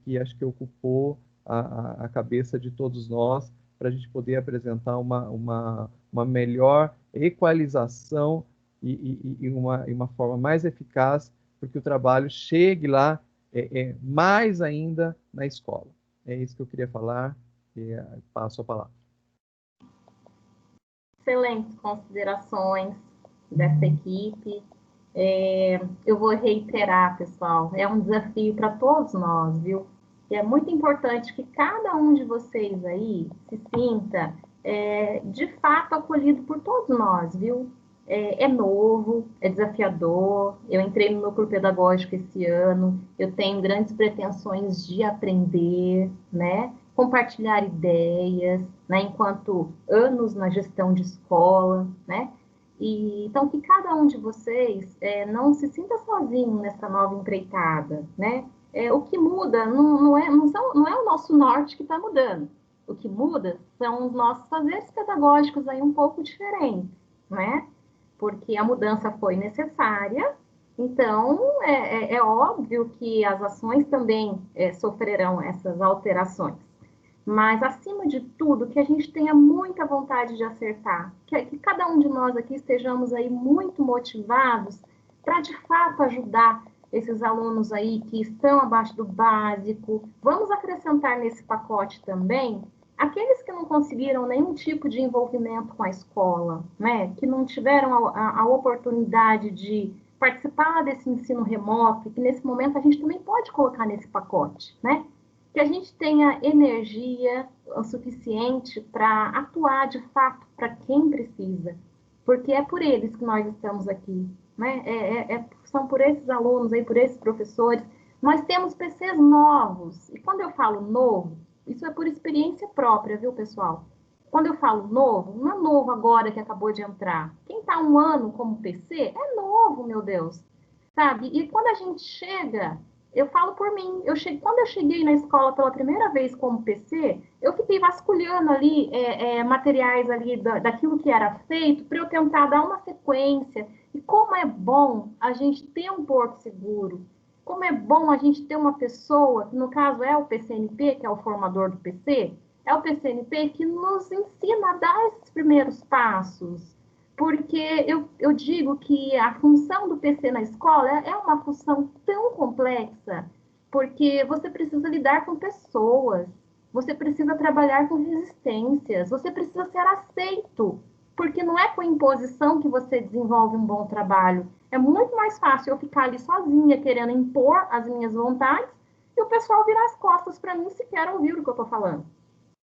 [SPEAKER 5] que acho que ocupou a cabeça de todos nós, para a gente poder apresentar uma melhor equalização e uma forma mais eficaz, para que o trabalho chegue lá mais ainda na escola. É isso que eu queria falar, e passo a palavra.
[SPEAKER 2] Excelentes considerações dessa equipe. Eu vou reiterar, pessoal, é um desafio para todos nós, viu? E é muito importante que cada um de vocês aí se sinta, de fato, acolhido por todos nós, viu? É novo, é desafiador. Eu entrei no núcleo pedagógico esse ano, eu tenho grandes pretensões de aprender, né? Compartilhar ideias, né? Enquanto anos na gestão de escola, né? Então, que cada um de vocês não se sinta sozinho nessa nova empreitada, né? O que muda não é o nosso norte que está mudando. O que muda são os nossos fazeres pedagógicos aí um pouco diferentes, né? Porque a mudança foi necessária, então é óbvio que as ações também sofrerão essas alterações. Mas, acima de tudo, que a gente tenha muita vontade de acertar, que cada um de nós aqui estejamos aí muito motivados para, de fato, ajudar esses alunos aí que estão abaixo do básico. Vamos acrescentar nesse pacote também aqueles que não conseguiram nenhum tipo de envolvimento com a escola, né? Que não tiveram a oportunidade de participar desse ensino remoto, que nesse momento a gente também pode colocar nesse pacote, né? Que a gente tenha energia, o suficiente para atuar de fato para quem precisa, porque é por eles que nós estamos aqui, né? São por esses alunos aí, por esses professores. Nós temos PCs novos, e quando eu falo novo, isso é por experiência própria, viu, pessoal? Quando eu falo novo, não é novo agora que acabou de entrar. Quem está 1 ano como PC é novo, meu Deus, sabe? E quando a gente chega, eu falo por mim, quando eu cheguei na escola pela primeira vez como PC, eu fiquei vasculhando ali materiais ali daquilo que era feito para eu tentar dar uma sequência. E como é bom a gente ter um porto seguro, como é bom a gente ter uma pessoa, que no caso é o PCNP, que é o formador do PC, é o PCNP que nos ensina a dar esses primeiros passos. Porque eu digo que a função do PC na escola é uma função tão complexa, porque você precisa lidar com pessoas, você precisa trabalhar com resistências, você precisa ser aceito, porque não é com imposição que você desenvolve um bom trabalho. É muito mais fácil eu ficar ali sozinha, querendo impor as minhas vontades, e o pessoal virar as costas para mim sequer ouvir o que eu estou falando.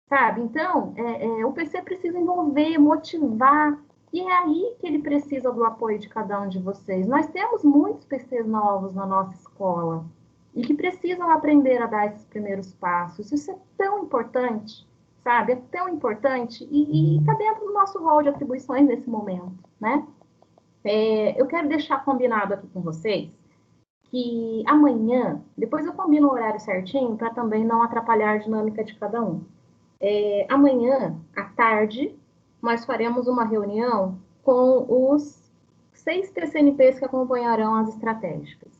[SPEAKER 2] Sabe? Então, o PC precisa envolver, motivar, e é aí que ele precisa do apoio de cada um de vocês. Nós temos muitos PCs novos na nossa escola, e que precisam aprender a dar esses primeiros passos. Isso é tão importante, sabe? É tão importante, e está dentro do nosso rol de atribuições nesse momento, né? Eu quero deixar combinado aqui com vocês que amanhã, depois eu combino o horário certinho, para também não atrapalhar a dinâmica de cada um. Amanhã, à tarde, nós faremos uma reunião com os 6 TCNPs que acompanharão as estratégicas.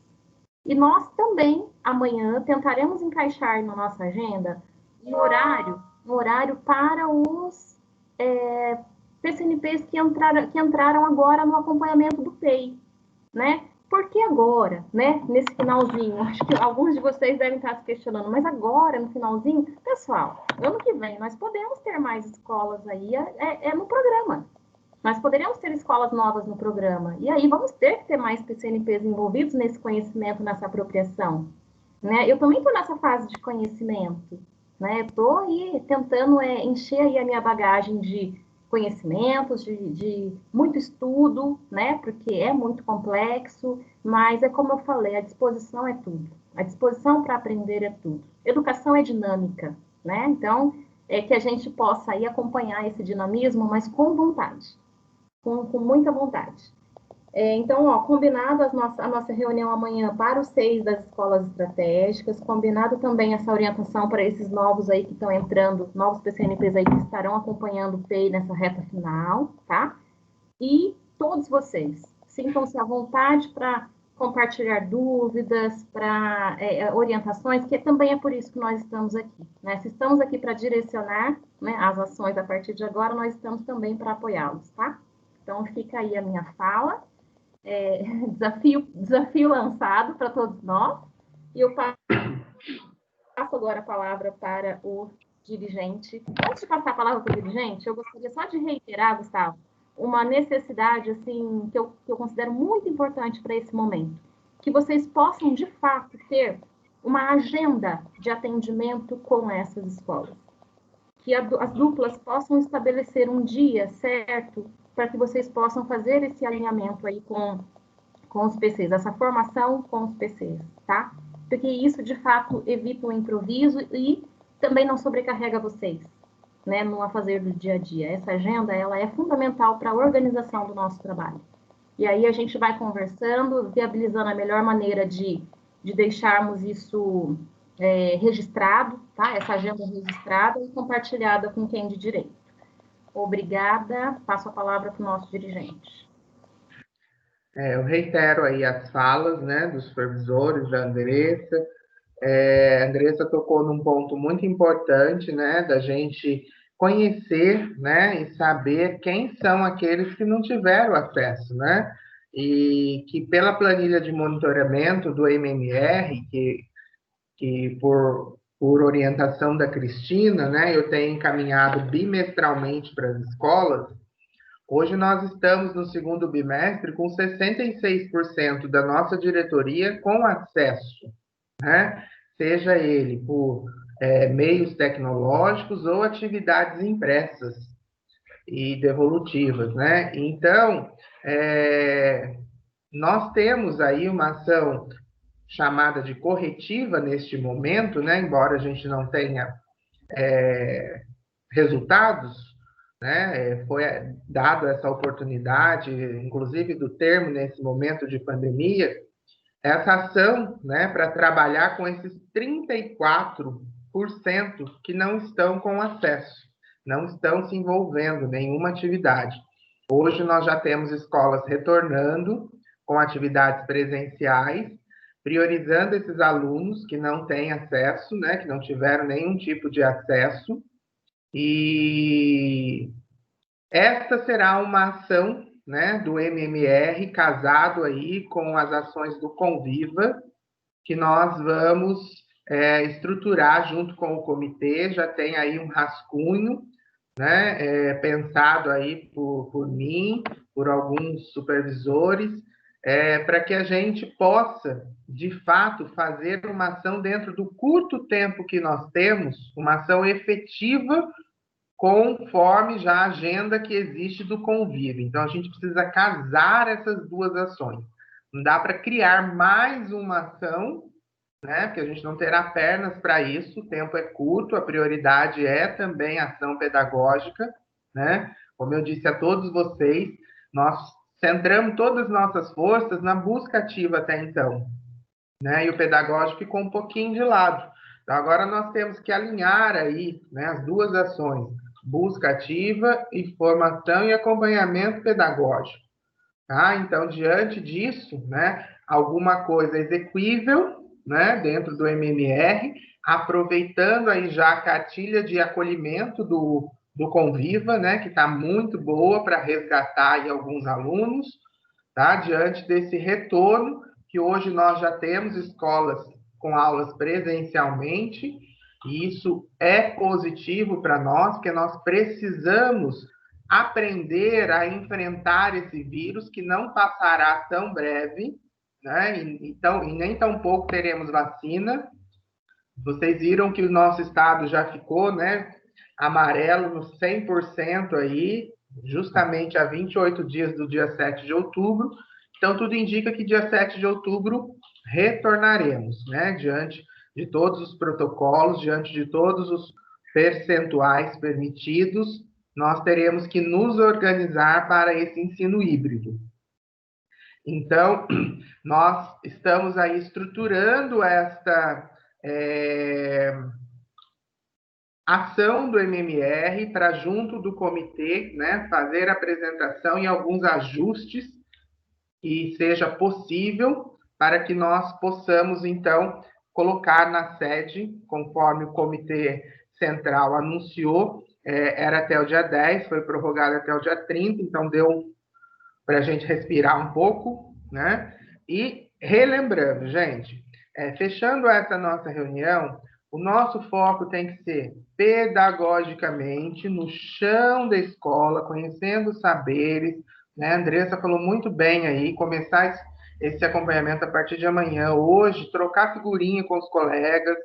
[SPEAKER 2] E nós também, amanhã, tentaremos encaixar na nossa agenda um horário para os PCNPs que entraram agora no acompanhamento do PEI, né? Por que agora, né? Nesse finalzinho, acho que alguns de vocês devem estar se questionando, mas agora, no finalzinho, pessoal, ano que vem nós podemos ter mais escolas aí no programa. Nós poderíamos ter escolas novas no programa. E aí vamos ter que ter mais PCNPs envolvidos nesse conhecimento, nessa apropriação. Né? Eu também estou nessa fase de conhecimento. Né? Estou aí tentando encher aí a minha bagagem de conhecimentos, de muito estudo, né? Porque é muito complexo, mas é como eu falei, a disposição é tudo. A disposição para aprender é tudo. Educação é dinâmica, né? Então, que a gente possa aí acompanhar esse dinamismo, mas com vontade, com muita vontade. Então, combinado a nossa reunião amanhã para os 6 das escolas estratégicas, combinado também essa orientação para esses novos aí que estão entrando, novos PCNPs aí que estarão acompanhando o PEI nessa reta final, tá? E todos vocês, sintam-se à vontade para compartilhar dúvidas, para orientações, que também é por isso que nós estamos aqui, né? Se estamos aqui para direcionar, né, as ações a partir de agora, nós estamos também para apoiá-los, tá? Então, fica aí a minha fala. Desafio lançado para todos nós. E eu passo agora a palavra para o dirigente. Antes de passar a palavra para o dirigente, eu gostaria só de reiterar, Gustavo, uma necessidade assim, que eu considero muito importante para esse momento. Que vocês possam, de fato, ter uma agenda de atendimento com essas escolas. Que as duplas possam estabelecer um dia certo para que vocês possam fazer esse alinhamento aí com os PCs, essa formação com os PCs, tá? Porque isso, de fato, evita o improviso e também não sobrecarrega vocês, né, no afazer do dia a dia. Essa agenda, ela é fundamental para a organização do nosso trabalho. E aí a gente vai conversando, viabilizando a melhor maneira de deixarmos isso registrado, tá? Essa agenda registrada e compartilhada com quem de direito. Obrigada. Passo a palavra para o nosso dirigente.
[SPEAKER 1] Eu reitero aí as falas, né, dos supervisores, da Andressa. A Andressa tocou num ponto muito importante, né, da gente conhecer, né, e saber quem são aqueles que não tiveram acesso, né, e que pela planilha de monitoramento do MMR, que por orientação da Cristina, né, eu tenho encaminhado bimestralmente para as escolas. Hoje nós estamos no segundo bimestre com 66% da nossa diretoria com acesso, né? Seja ele por meios tecnológicos ou atividades impressas e devolutivas, né? Então, nós temos aí uma ação chamada de corretiva neste momento, né? Embora a gente não tenha resultados, né? Foi dado essa oportunidade, inclusive do termo nesse momento de pandemia, essa ação, né, para trabalhar com esses 34% que não estão com acesso, não estão se envolvendo em nenhuma atividade. Hoje nós já temos escolas retornando com atividades presenciais, priorizando esses alunos que não têm acesso, né, que não tiveram nenhum tipo de acesso, e esta será uma ação, né, do MMR, casado aí com as ações do Conviva, que nós vamos estruturar junto com o comitê. Já tem aí um rascunho, né, pensado aí por mim, por alguns supervisores, para que a gente possa, de fato, fazer uma ação dentro do curto tempo que nós temos, uma ação efetiva, conforme já a agenda que existe do Conviva. Então, a gente precisa casar essas duas ações. Não dá para criar mais uma ação, né? Porque a gente não terá pernas para isso, o tempo é curto, a prioridade é também a ação pedagógica, né? Como eu disse a todos vocês, nós centramos todas as nossas forças na busca ativa até então, né? E o pedagógico ficou um pouquinho de lado. Então, agora nós temos que alinhar aí, né, as duas ações, busca ativa e formação e acompanhamento pedagógico. Tá? Então, diante disso, né, alguma coisa exequível, né, dentro do MMR, aproveitando aí já a cartilha de acolhimento do Conviva, né, que está muito boa para resgatar aí alguns alunos, tá? Diante desse retorno, que hoje nós já temos escolas com aulas presencialmente, e isso é positivo para nós, porque nós precisamos aprender a enfrentar esse vírus que não passará tão breve, né? Então, e nem tão pouco teremos vacina. Vocês viram que o nosso estado já ficou, né, amarelo no 100% aí, justamente há 28 dias do dia 7 de outubro. Então, tudo indica que dia 7 de outubro retornaremos, né, diante de todos os protocolos, diante de todos os percentuais permitidos, nós teremos que nos organizar para esse ensino híbrido. Então, nós estamos aí estruturando esta ação do MMR para, junto do comitê, né, fazer a apresentação e alguns ajustes que seja possível para que nós possamos, então, colocar na sede, conforme o comitê central anunciou, era até o dia 10, foi prorrogado até o dia 30, então deu para a gente respirar um pouco, né? E relembrando, gente, fechando essa nossa reunião, o nosso foco tem que ser pedagogicamente no chão da escola, conhecendo os saberes, né? A Andressa falou muito bem aí, começar esse acompanhamento a partir de amanhã, hoje, trocar figurinha com os colegas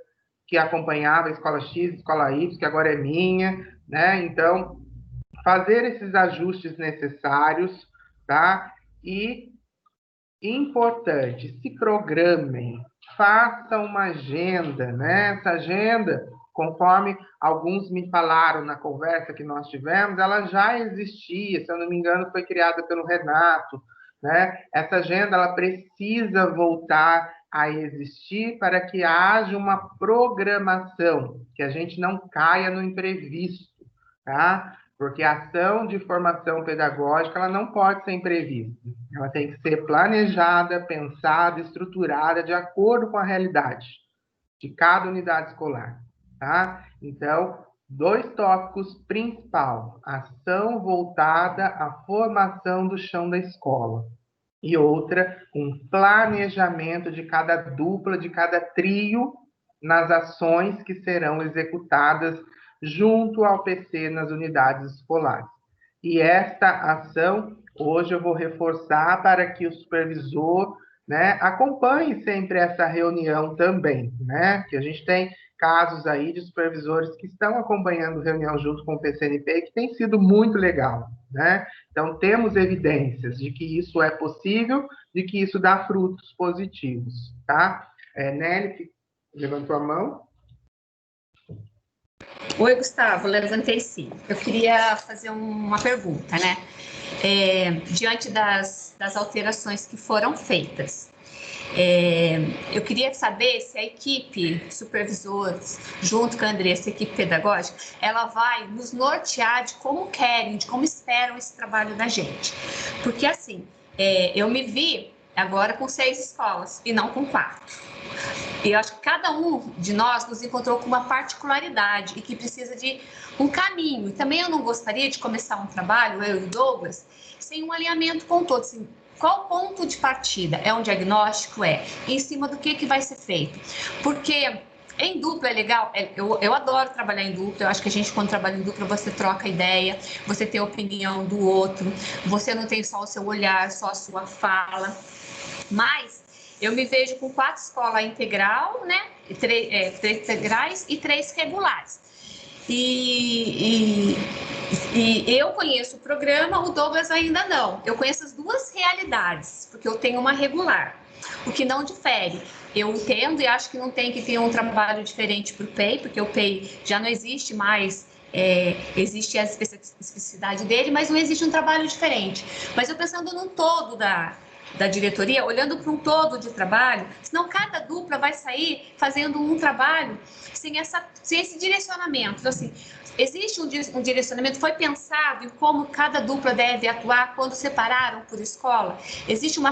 [SPEAKER 1] que acompanhavam a escola X, a escola Y, que agora é minha, né? Então, fazer esses ajustes necessários, tá? E, importante, se programem, façam uma agenda, né? Essa agenda, conforme alguns me falaram na conversa que nós tivemos, ela já existia, se eu não me engano, foi criada pelo Renato, né? Essa agenda, ela precisa voltar a existir para que haja uma programação, que a gente não caia no imprevisto, tá? Porque a ação de formação pedagógica, ela não pode ser imprevista. Ela tem que ser planejada, pensada, estruturada de acordo com a realidade de cada unidade escolar, tá? Então, 2 tópicos principais: ação voltada à formação do chão da escola. E outra, um planejamento de cada dupla, de cada trio, nas ações que serão executadas junto ao PC nas unidades escolares. E esta ação, hoje eu vou reforçar para que o supervisor, né, acompanhe sempre essa reunião também, né? Que a gente tem casos aí de supervisores que estão acompanhando reunião junto com o PCNP, que tem sido muito legal, né? Então, temos evidências de que isso é possível, de que isso dá frutos positivos, tá? Nelly, levantou a mão.
[SPEAKER 6] Oi, Gustavo, levantei sim. Eu queria fazer uma pergunta, né? Diante das alterações que foram feitas, eu queria saber se a equipe supervisores, junto com a Andressa, a equipe pedagógica, ela vai nos nortear de como querem, de como esperam esse trabalho da gente. Porque, assim, eu me vi agora com 6 escolas e não com 4. E eu acho que cada um de nós nos encontrou com uma particularidade e que precisa de um caminho. E também eu não gostaria de começar um trabalho, eu e o Douglas, sem um alinhamento com todos. Assim, qual o ponto de partida? É um diagnóstico? Em cima do que vai ser feito? Porque em dupla é legal, eu adoro trabalhar em dupla, eu acho que a gente, quando trabalha em dupla, você troca ideia, você tem a opinião do outro, você não tem só o seu olhar, só a sua fala, mas eu me vejo com 4 escolas integral, né? 3 integrais e 3 regulares. E eu conheço o programa, o Douglas ainda não. Eu conheço as 2 realidades, porque eu tenho uma regular, o que não difere. Eu entendo e acho que não tem que ter um trabalho diferente para o PEI, porque o PEI já não existe mais, existe a especificidade dele, mas não existe um trabalho diferente. Mas eu pensando num todo da diretoria, olhando para um todo de trabalho, senão cada dupla vai sair fazendo um trabalho sem esse direcionamento. Então, assim, existe um direcionamento, foi pensado em como cada dupla deve atuar quando separaram por escola? Existe um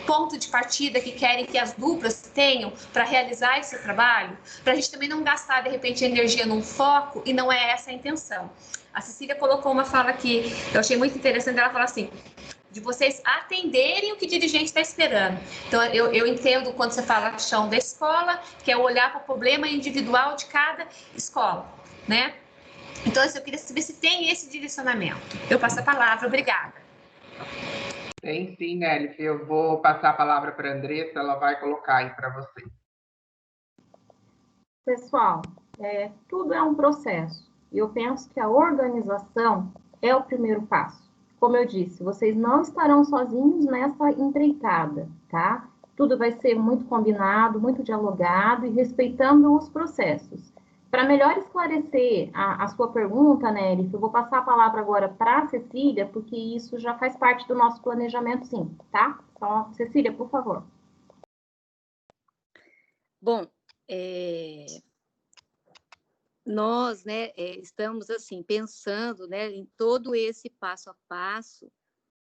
[SPEAKER 6] ponto de partida que querem que as duplas tenham para realizar esse trabalho? Para a gente também não gastar, de repente, energia num foco, e não é essa a intenção. A Cecília colocou uma fala que eu achei muito interessante, ela fala assim, de vocês atenderem o que o dirigente está esperando. Então, eu entendo quando você fala chão da escola, que é olhar para o problema individual de cada escola, né? Então, eu queria saber se tem esse direcionamento. Eu passo a palavra, obrigada.
[SPEAKER 1] Tem sim, Nelly. Eu vou passar a palavra para a Andressa, ela vai colocar aí para você.
[SPEAKER 2] Pessoal, tudo é um processo. E eu penso que a organização é o primeiro passo. Como eu disse, vocês não estarão sozinhos nessa empreitada, tá? Tudo vai ser muito combinado, muito dialogado e respeitando os processos. Para melhor esclarecer a sua pergunta, Nelly, eu vou passar a palavra agora para a Cecília, porque isso já faz parte do nosso planejamento, sim, tá? Então, Cecília, por favor.
[SPEAKER 3] Bom, nós, né, estamos assim pensando, né, em todo esse passo a passo,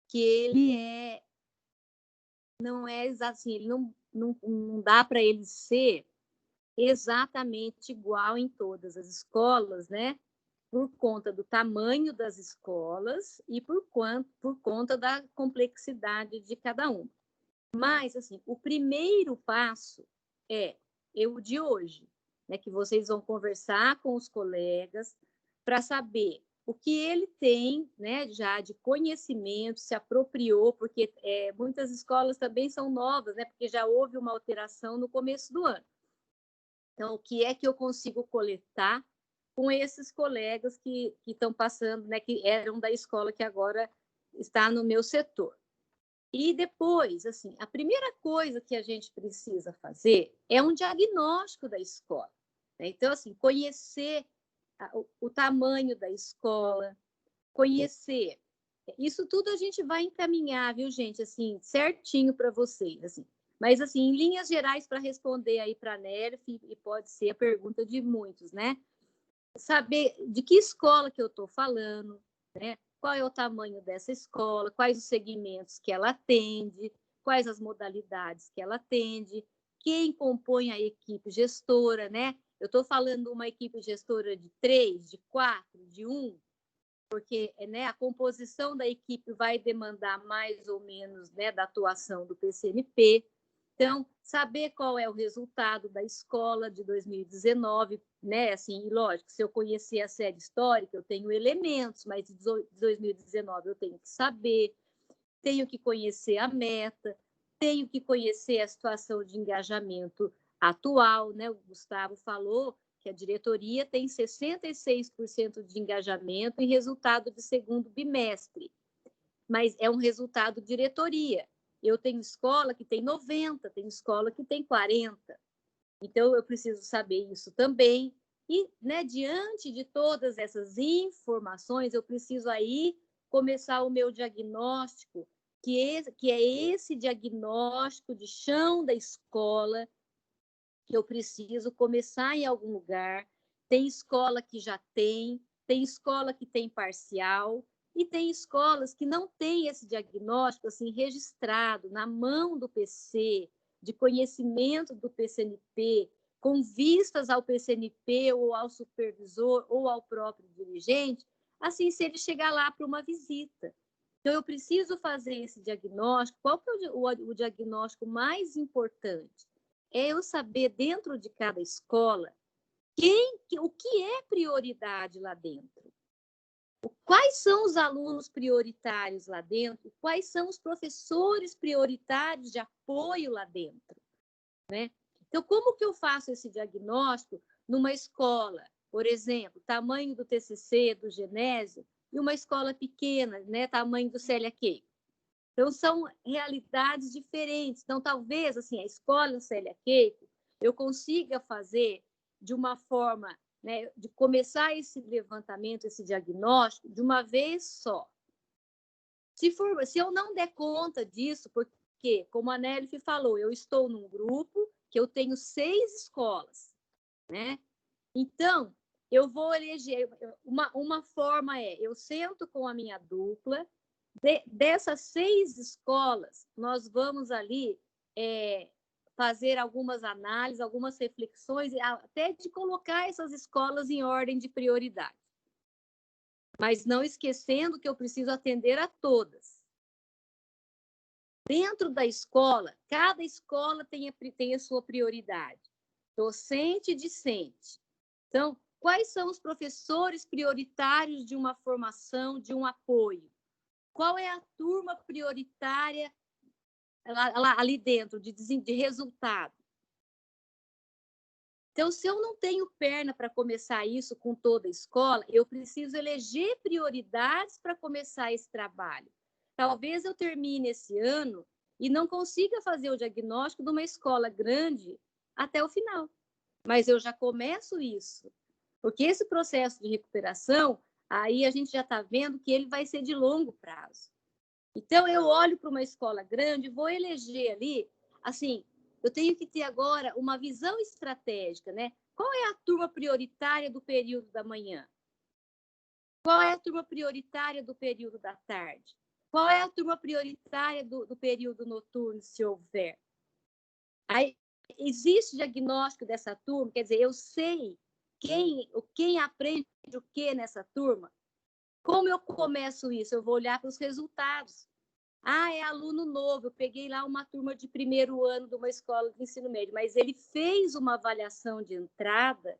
[SPEAKER 3] que ele não é assim, ele não dá para ele ser exatamente igual em todas as escolas, né? Por conta do tamanho das escolas e por conta da complexidade de cada uma. Mas assim, o primeiro passo é o de hoje, né, que vocês vão conversar com os colegas para saber o que ele tem, né, já de conhecimento, se apropriou, porque muitas escolas também são novas, né, porque já houve uma alteração no começo do ano. Então, o que é que eu consigo coletar com esses colegas que estão passando, né, que eram da escola que agora está no meu setor? E depois, assim, a primeira coisa que a gente precisa fazer é um diagnóstico da escola, né? Então, assim, conhecer o tamanho da escola, conhecer. Isso tudo a gente vai encaminhar, viu, gente? Assim, certinho para vocês, assim. Mas, assim, em linhas gerais, para responder aí para a NERF, e pode ser a pergunta de muitos, né? Saber de que escola que eu estou falando, né? Qual é o tamanho dessa escola, quais os segmentos que ela atende, quais as modalidades que ela atende, quem compõe a equipe gestora, né? Eu estou falando uma equipe gestora de 3, de 4, de 1, porque, né, a composição da equipe vai demandar mais ou menos, né, da atuação do PCNP. Então, saber qual é o resultado da escola de 2019, né? Assim, lógico, se eu conhecer a série histórica, eu tenho elementos, mas de 2019 eu tenho que saber, tenho que conhecer a meta, tenho que conhecer a situação de engajamento atual, né? O Gustavo falou que a diretoria tem 66% de engajamento em resultado de segundo bimestre, mas é um resultado diretoria. Eu tenho escola que tem 90, tem escola que tem 40. Então, eu preciso saber isso também. E, né, diante de todas essas informações, eu preciso aí começar o meu diagnóstico, que é esse diagnóstico de chão da escola, que eu preciso começar em algum lugar. Tem escola que já tem escola que tem parcial, e tem escolas que não têm esse diagnóstico assim, registrado na mão do PC, de conhecimento do PCNP, com vistas ao PCNP ou ao supervisor ou ao próprio dirigente, assim, se ele chegar lá para uma visita. Então, eu preciso fazer esse diagnóstico. Qual que é o diagnóstico mais importante? É eu saber, dentro de cada escola, o que é prioridade lá dentro. Quais são os alunos prioritários lá dentro? Quais são os professores prioritários de apoio lá dentro? Né? Então, como que eu faço esse diagnóstico numa escola? Por exemplo, tamanho do TCC, do Genésio, e uma escola pequena, né? Tamanho do Célia Keiko. Então, são realidades diferentes. Então, talvez, assim, a escola Célia Keiko, eu consiga fazer de uma forma, né, de começar esse levantamento, esse diagnóstico, de uma vez só. Se eu não der conta disso, porque, como a Nelly falou, eu estou num grupo que eu tenho 6 escolas, né? Então, eu vou eleger, uma forma eu sento com a minha dupla, dessas 6 escolas, nós vamos ali fazer algumas análises, algumas reflexões, até de colocar essas escolas em ordem de prioridade. Mas não esquecendo que eu preciso atender a todas. Dentro da escola, cada escola tem a sua prioridade. Docente e discente. Então, quais são os professores prioritários de uma formação, de um apoio? Qual é a turma prioritária ali dentro, de resultado? Então, se eu não tenho perna para começar isso com toda a escola, eu preciso eleger prioridades para começar esse trabalho. Talvez eu termine esse ano e não consiga fazer o diagnóstico de uma escola grande até o final. Mas eu já começo isso. Porque esse processo de recuperação, aí a gente já está vendo que ele vai ser de longo prazo. Então, eu olho para uma escola grande, vou eleger ali, assim, eu tenho que ter agora uma visão estratégica, né? Qual é a turma prioritária do período da manhã? Qual é a turma prioritária do período da tarde? Qual é a turma prioritária do período noturno, se houver? Aí, existe diagnóstico dessa turma? Quer dizer, eu sei quem aprende o que nessa turma? Como eu começo isso? Eu vou olhar para os resultados. É aluno novo, eu peguei lá uma turma de primeiro ano de uma escola de ensino médio, mas ele fez uma avaliação de entrada,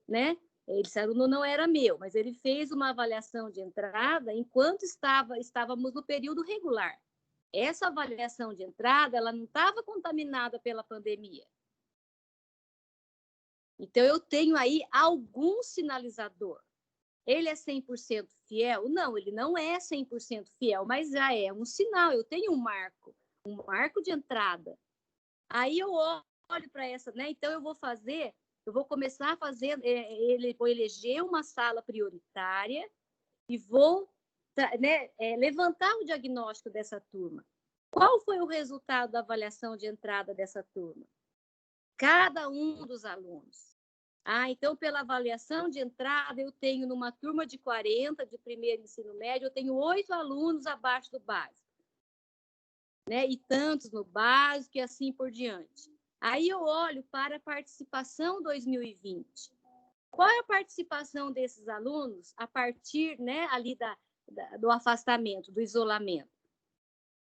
[SPEAKER 3] né? Esse aluno não era meu, mas ele fez uma avaliação de entrada enquanto estávamos no período regular. Essa avaliação de entrada, ela não estava contaminada pela pandemia. Então, eu tenho aí algum sinalizador. Ele é 100% fiel? Não, ele não é 100% fiel, mas já é um sinal. Eu tenho um marco de entrada. Aí eu olho para essa, né? Então, eu vou começar a fazer, vou eleger uma sala prioritária e vou, né, levantar o diagnóstico dessa turma. Qual foi o resultado da avaliação de entrada dessa turma? Cada um dos alunos. Então, pela avaliação de entrada, eu tenho numa turma de 40 de primeiro ensino médio, eu tenho 8 alunos abaixo do básico, né? E tantos no básico e assim por diante. Aí eu olho para a participação 2020. Qual é a participação desses alunos a partir, né, ali do afastamento, do isolamento?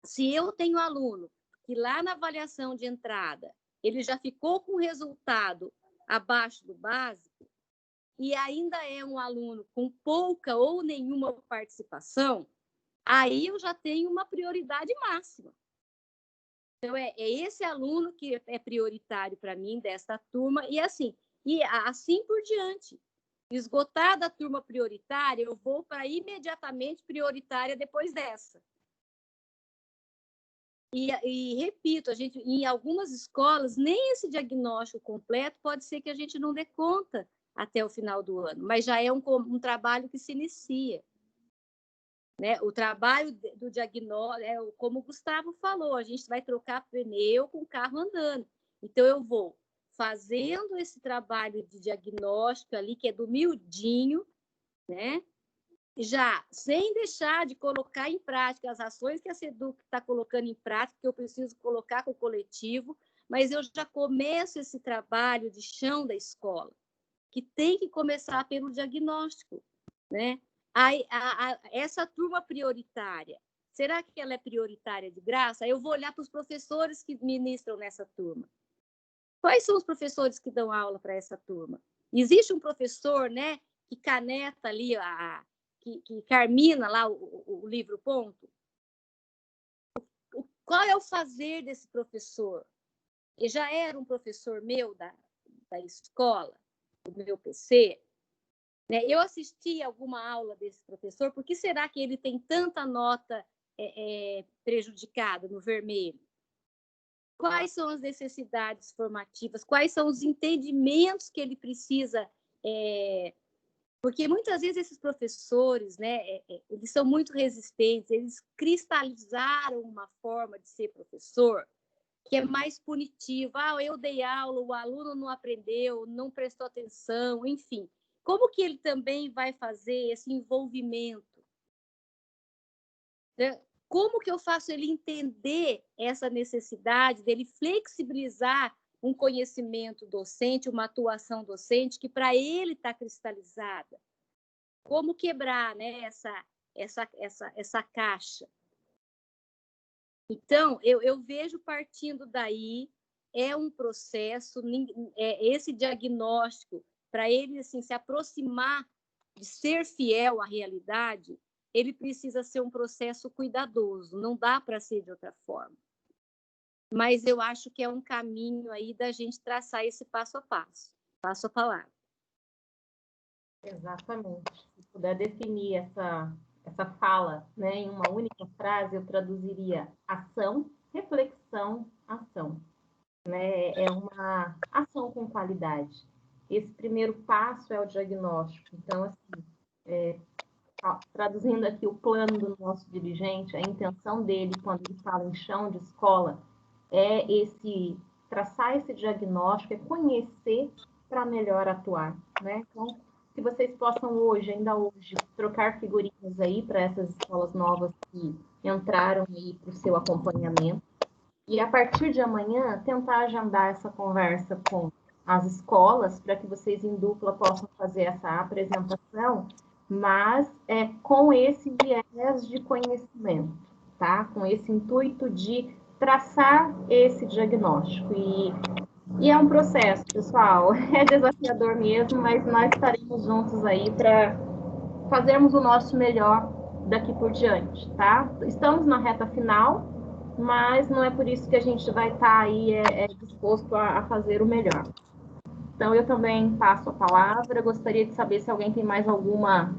[SPEAKER 3] Se eu tenho aluno que lá na avaliação de entrada, ele já ficou com resultado abaixo do básico, e ainda é um aluno com pouca ou nenhuma participação, aí eu já tenho uma prioridade máxima. Então, é esse aluno que é prioritário para mim, desta turma, e assim, E assim por diante. Esgotada a turma prioritária, eu vou para imediatamente prioritária depois dessa. E repito, a gente, em algumas escolas, nem esse diagnóstico completo pode ser que a gente não dê conta até o final do ano, mas já é um trabalho que se inicia. Né? O trabalho do diagnóstico, como o Gustavo falou, a gente vai trocar pneu com o carro andando. Então, eu vou fazendo esse trabalho de diagnóstico ali, que é do miudinho, né? Já sem deixar de colocar em prática as ações que a SEDUC está colocando em prática, que eu preciso colocar com o coletivo, mas eu já começo esse trabalho de chão da escola, que tem que começar pelo diagnóstico, né? Essa turma prioritária, será que ela é prioritária de graça? Eu vou olhar para os professores que ministram nessa turma. Quais são os professores que dão aula para essa turma? Existe um professor, né, que caneta ali, que carmina lá o livro ponto? Qual é o fazer desse professor? Ele já era um professor meu da escola, do meu PC, né? Eu assisti alguma aula desse professor, por que será que ele tem tanta nota prejudicada no vermelho? Quais são as necessidades formativas? Quais são os entendimentos que ele precisa? Porque muitas vezes esses professores, né, eles são muito resistentes, eles cristalizaram uma forma de ser professor que é mais punitiva. Eu dei aula, o aluno não aprendeu, não prestou atenção, enfim. Como que ele também vai fazer esse envolvimento? Como que eu faço ele entender essa necessidade dele flexibilizar um conhecimento docente, uma atuação docente que para ele está cristalizada? Como quebrar, né, essa caixa? Então, eu vejo partindo daí, é um processo, esse diagnóstico, para ele assim, se aproximar de ser fiel à realidade, ele precisa ser um processo cuidadoso, não dá para ser de outra forma. Mas eu acho que é um caminho aí da gente traçar esse passo a passo. Passo a palavra.
[SPEAKER 2] Exatamente. Se puder definir essa fala, né, em uma única frase, eu traduziria ação, reflexão, ação. Né? É uma ação com qualidade. Esse primeiro passo é o diagnóstico. Então, assim, traduzindo aqui o plano do nosso dirigente, a intenção dele, quando ele fala em chão de escola, é traçar esse diagnóstico, é conhecer para melhor atuar, né? Então, que vocês possam ainda hoje, trocar figurinhas aí para essas escolas novas que entraram aí para o seu acompanhamento. E a partir de amanhã, tentar agendar essa conversa com as escolas para que vocês em dupla possam fazer essa apresentação, mas com esse viés de conhecimento, tá? Com esse intuito de traçar esse diagnóstico. E é um processo, pessoal, é desafiador mesmo, mas nós estaremos juntos aí para fazermos o nosso melhor daqui por diante, tá? Estamos na reta final, mas não é por isso que a gente vai estar aí disposto a fazer o melhor. Então, eu também passo a palavra, gostaria de saber se alguém tem mais alguma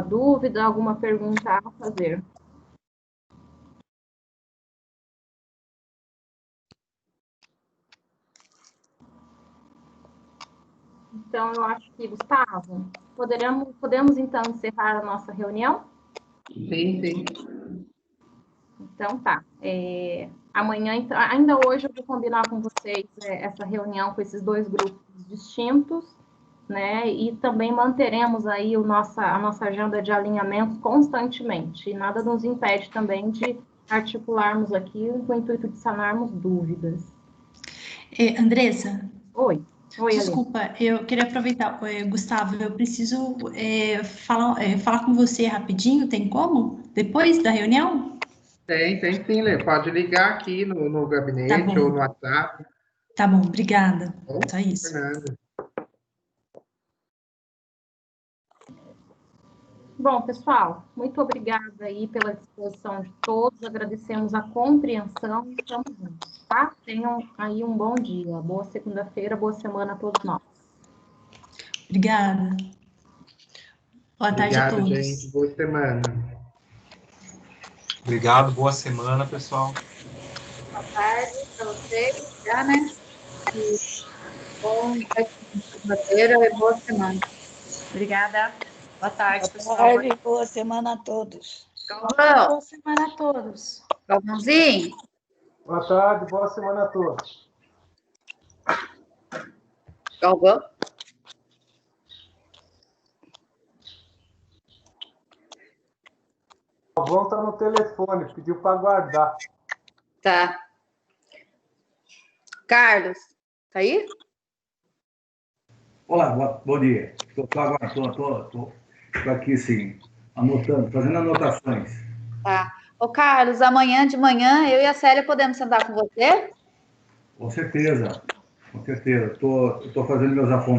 [SPEAKER 2] dúvida, alguma pergunta a fazer. Então, eu acho que, Gustavo, podemos então encerrar a nossa reunião?
[SPEAKER 1] Sim, sim.
[SPEAKER 2] Então, tá. Amanhã, ainda hoje, eu vou combinar com vocês essa reunião com esses dois grupos distintos, né? E também manteremos aí a nossa agenda de alinhamentos constantemente. E nada nos impede também de articularmos aqui com o intuito de sanarmos dúvidas.
[SPEAKER 7] Andressa?
[SPEAKER 2] Oi,
[SPEAKER 7] desculpa, eu queria aproveitar, Gustavo, eu preciso falar com você rapidinho, tem como? Depois da reunião?
[SPEAKER 1] Tem sim, Lê. Pode ligar aqui no gabinete ou no WhatsApp.
[SPEAKER 7] Tá bom, obrigada. Só isso.
[SPEAKER 1] Fernanda.
[SPEAKER 2] Bom, pessoal, muito obrigada aí pela disposição de todos, agradecemos a compreensão, estamos juntos, tá? Tenham aí um bom dia, boa segunda-feira, boa semana a todos nós.
[SPEAKER 7] Obrigada. Boa tarde a
[SPEAKER 1] Obrigado,
[SPEAKER 7] todos.
[SPEAKER 1] gente. Boa semana.
[SPEAKER 8] Obrigado, boa semana, pessoal.
[SPEAKER 2] Boa tarde para vocês, já, né? E bom segunda-feira e boa semana.
[SPEAKER 6] Obrigada. Boa tarde,
[SPEAKER 9] Boa
[SPEAKER 6] pessoal.
[SPEAKER 9] tarde, boa semana a todos.
[SPEAKER 2] Galvão,
[SPEAKER 7] Boa semana a todos.
[SPEAKER 2] Galvãozinho,
[SPEAKER 10] Boa tarde, boa semana a todos.
[SPEAKER 2] Galvão.
[SPEAKER 10] O Galvão está no telefone, pediu para aguardar.
[SPEAKER 2] Tá. Carlos, tá aí?
[SPEAKER 11] Olá, bom dia. Estou aqui, sim, anotando, fazendo anotações.
[SPEAKER 12] Tá. Ô, Carlos, amanhã de manhã eu e a Célia podemos sentar com você?
[SPEAKER 11] Com certeza. Estou fazendo meus apontamentos.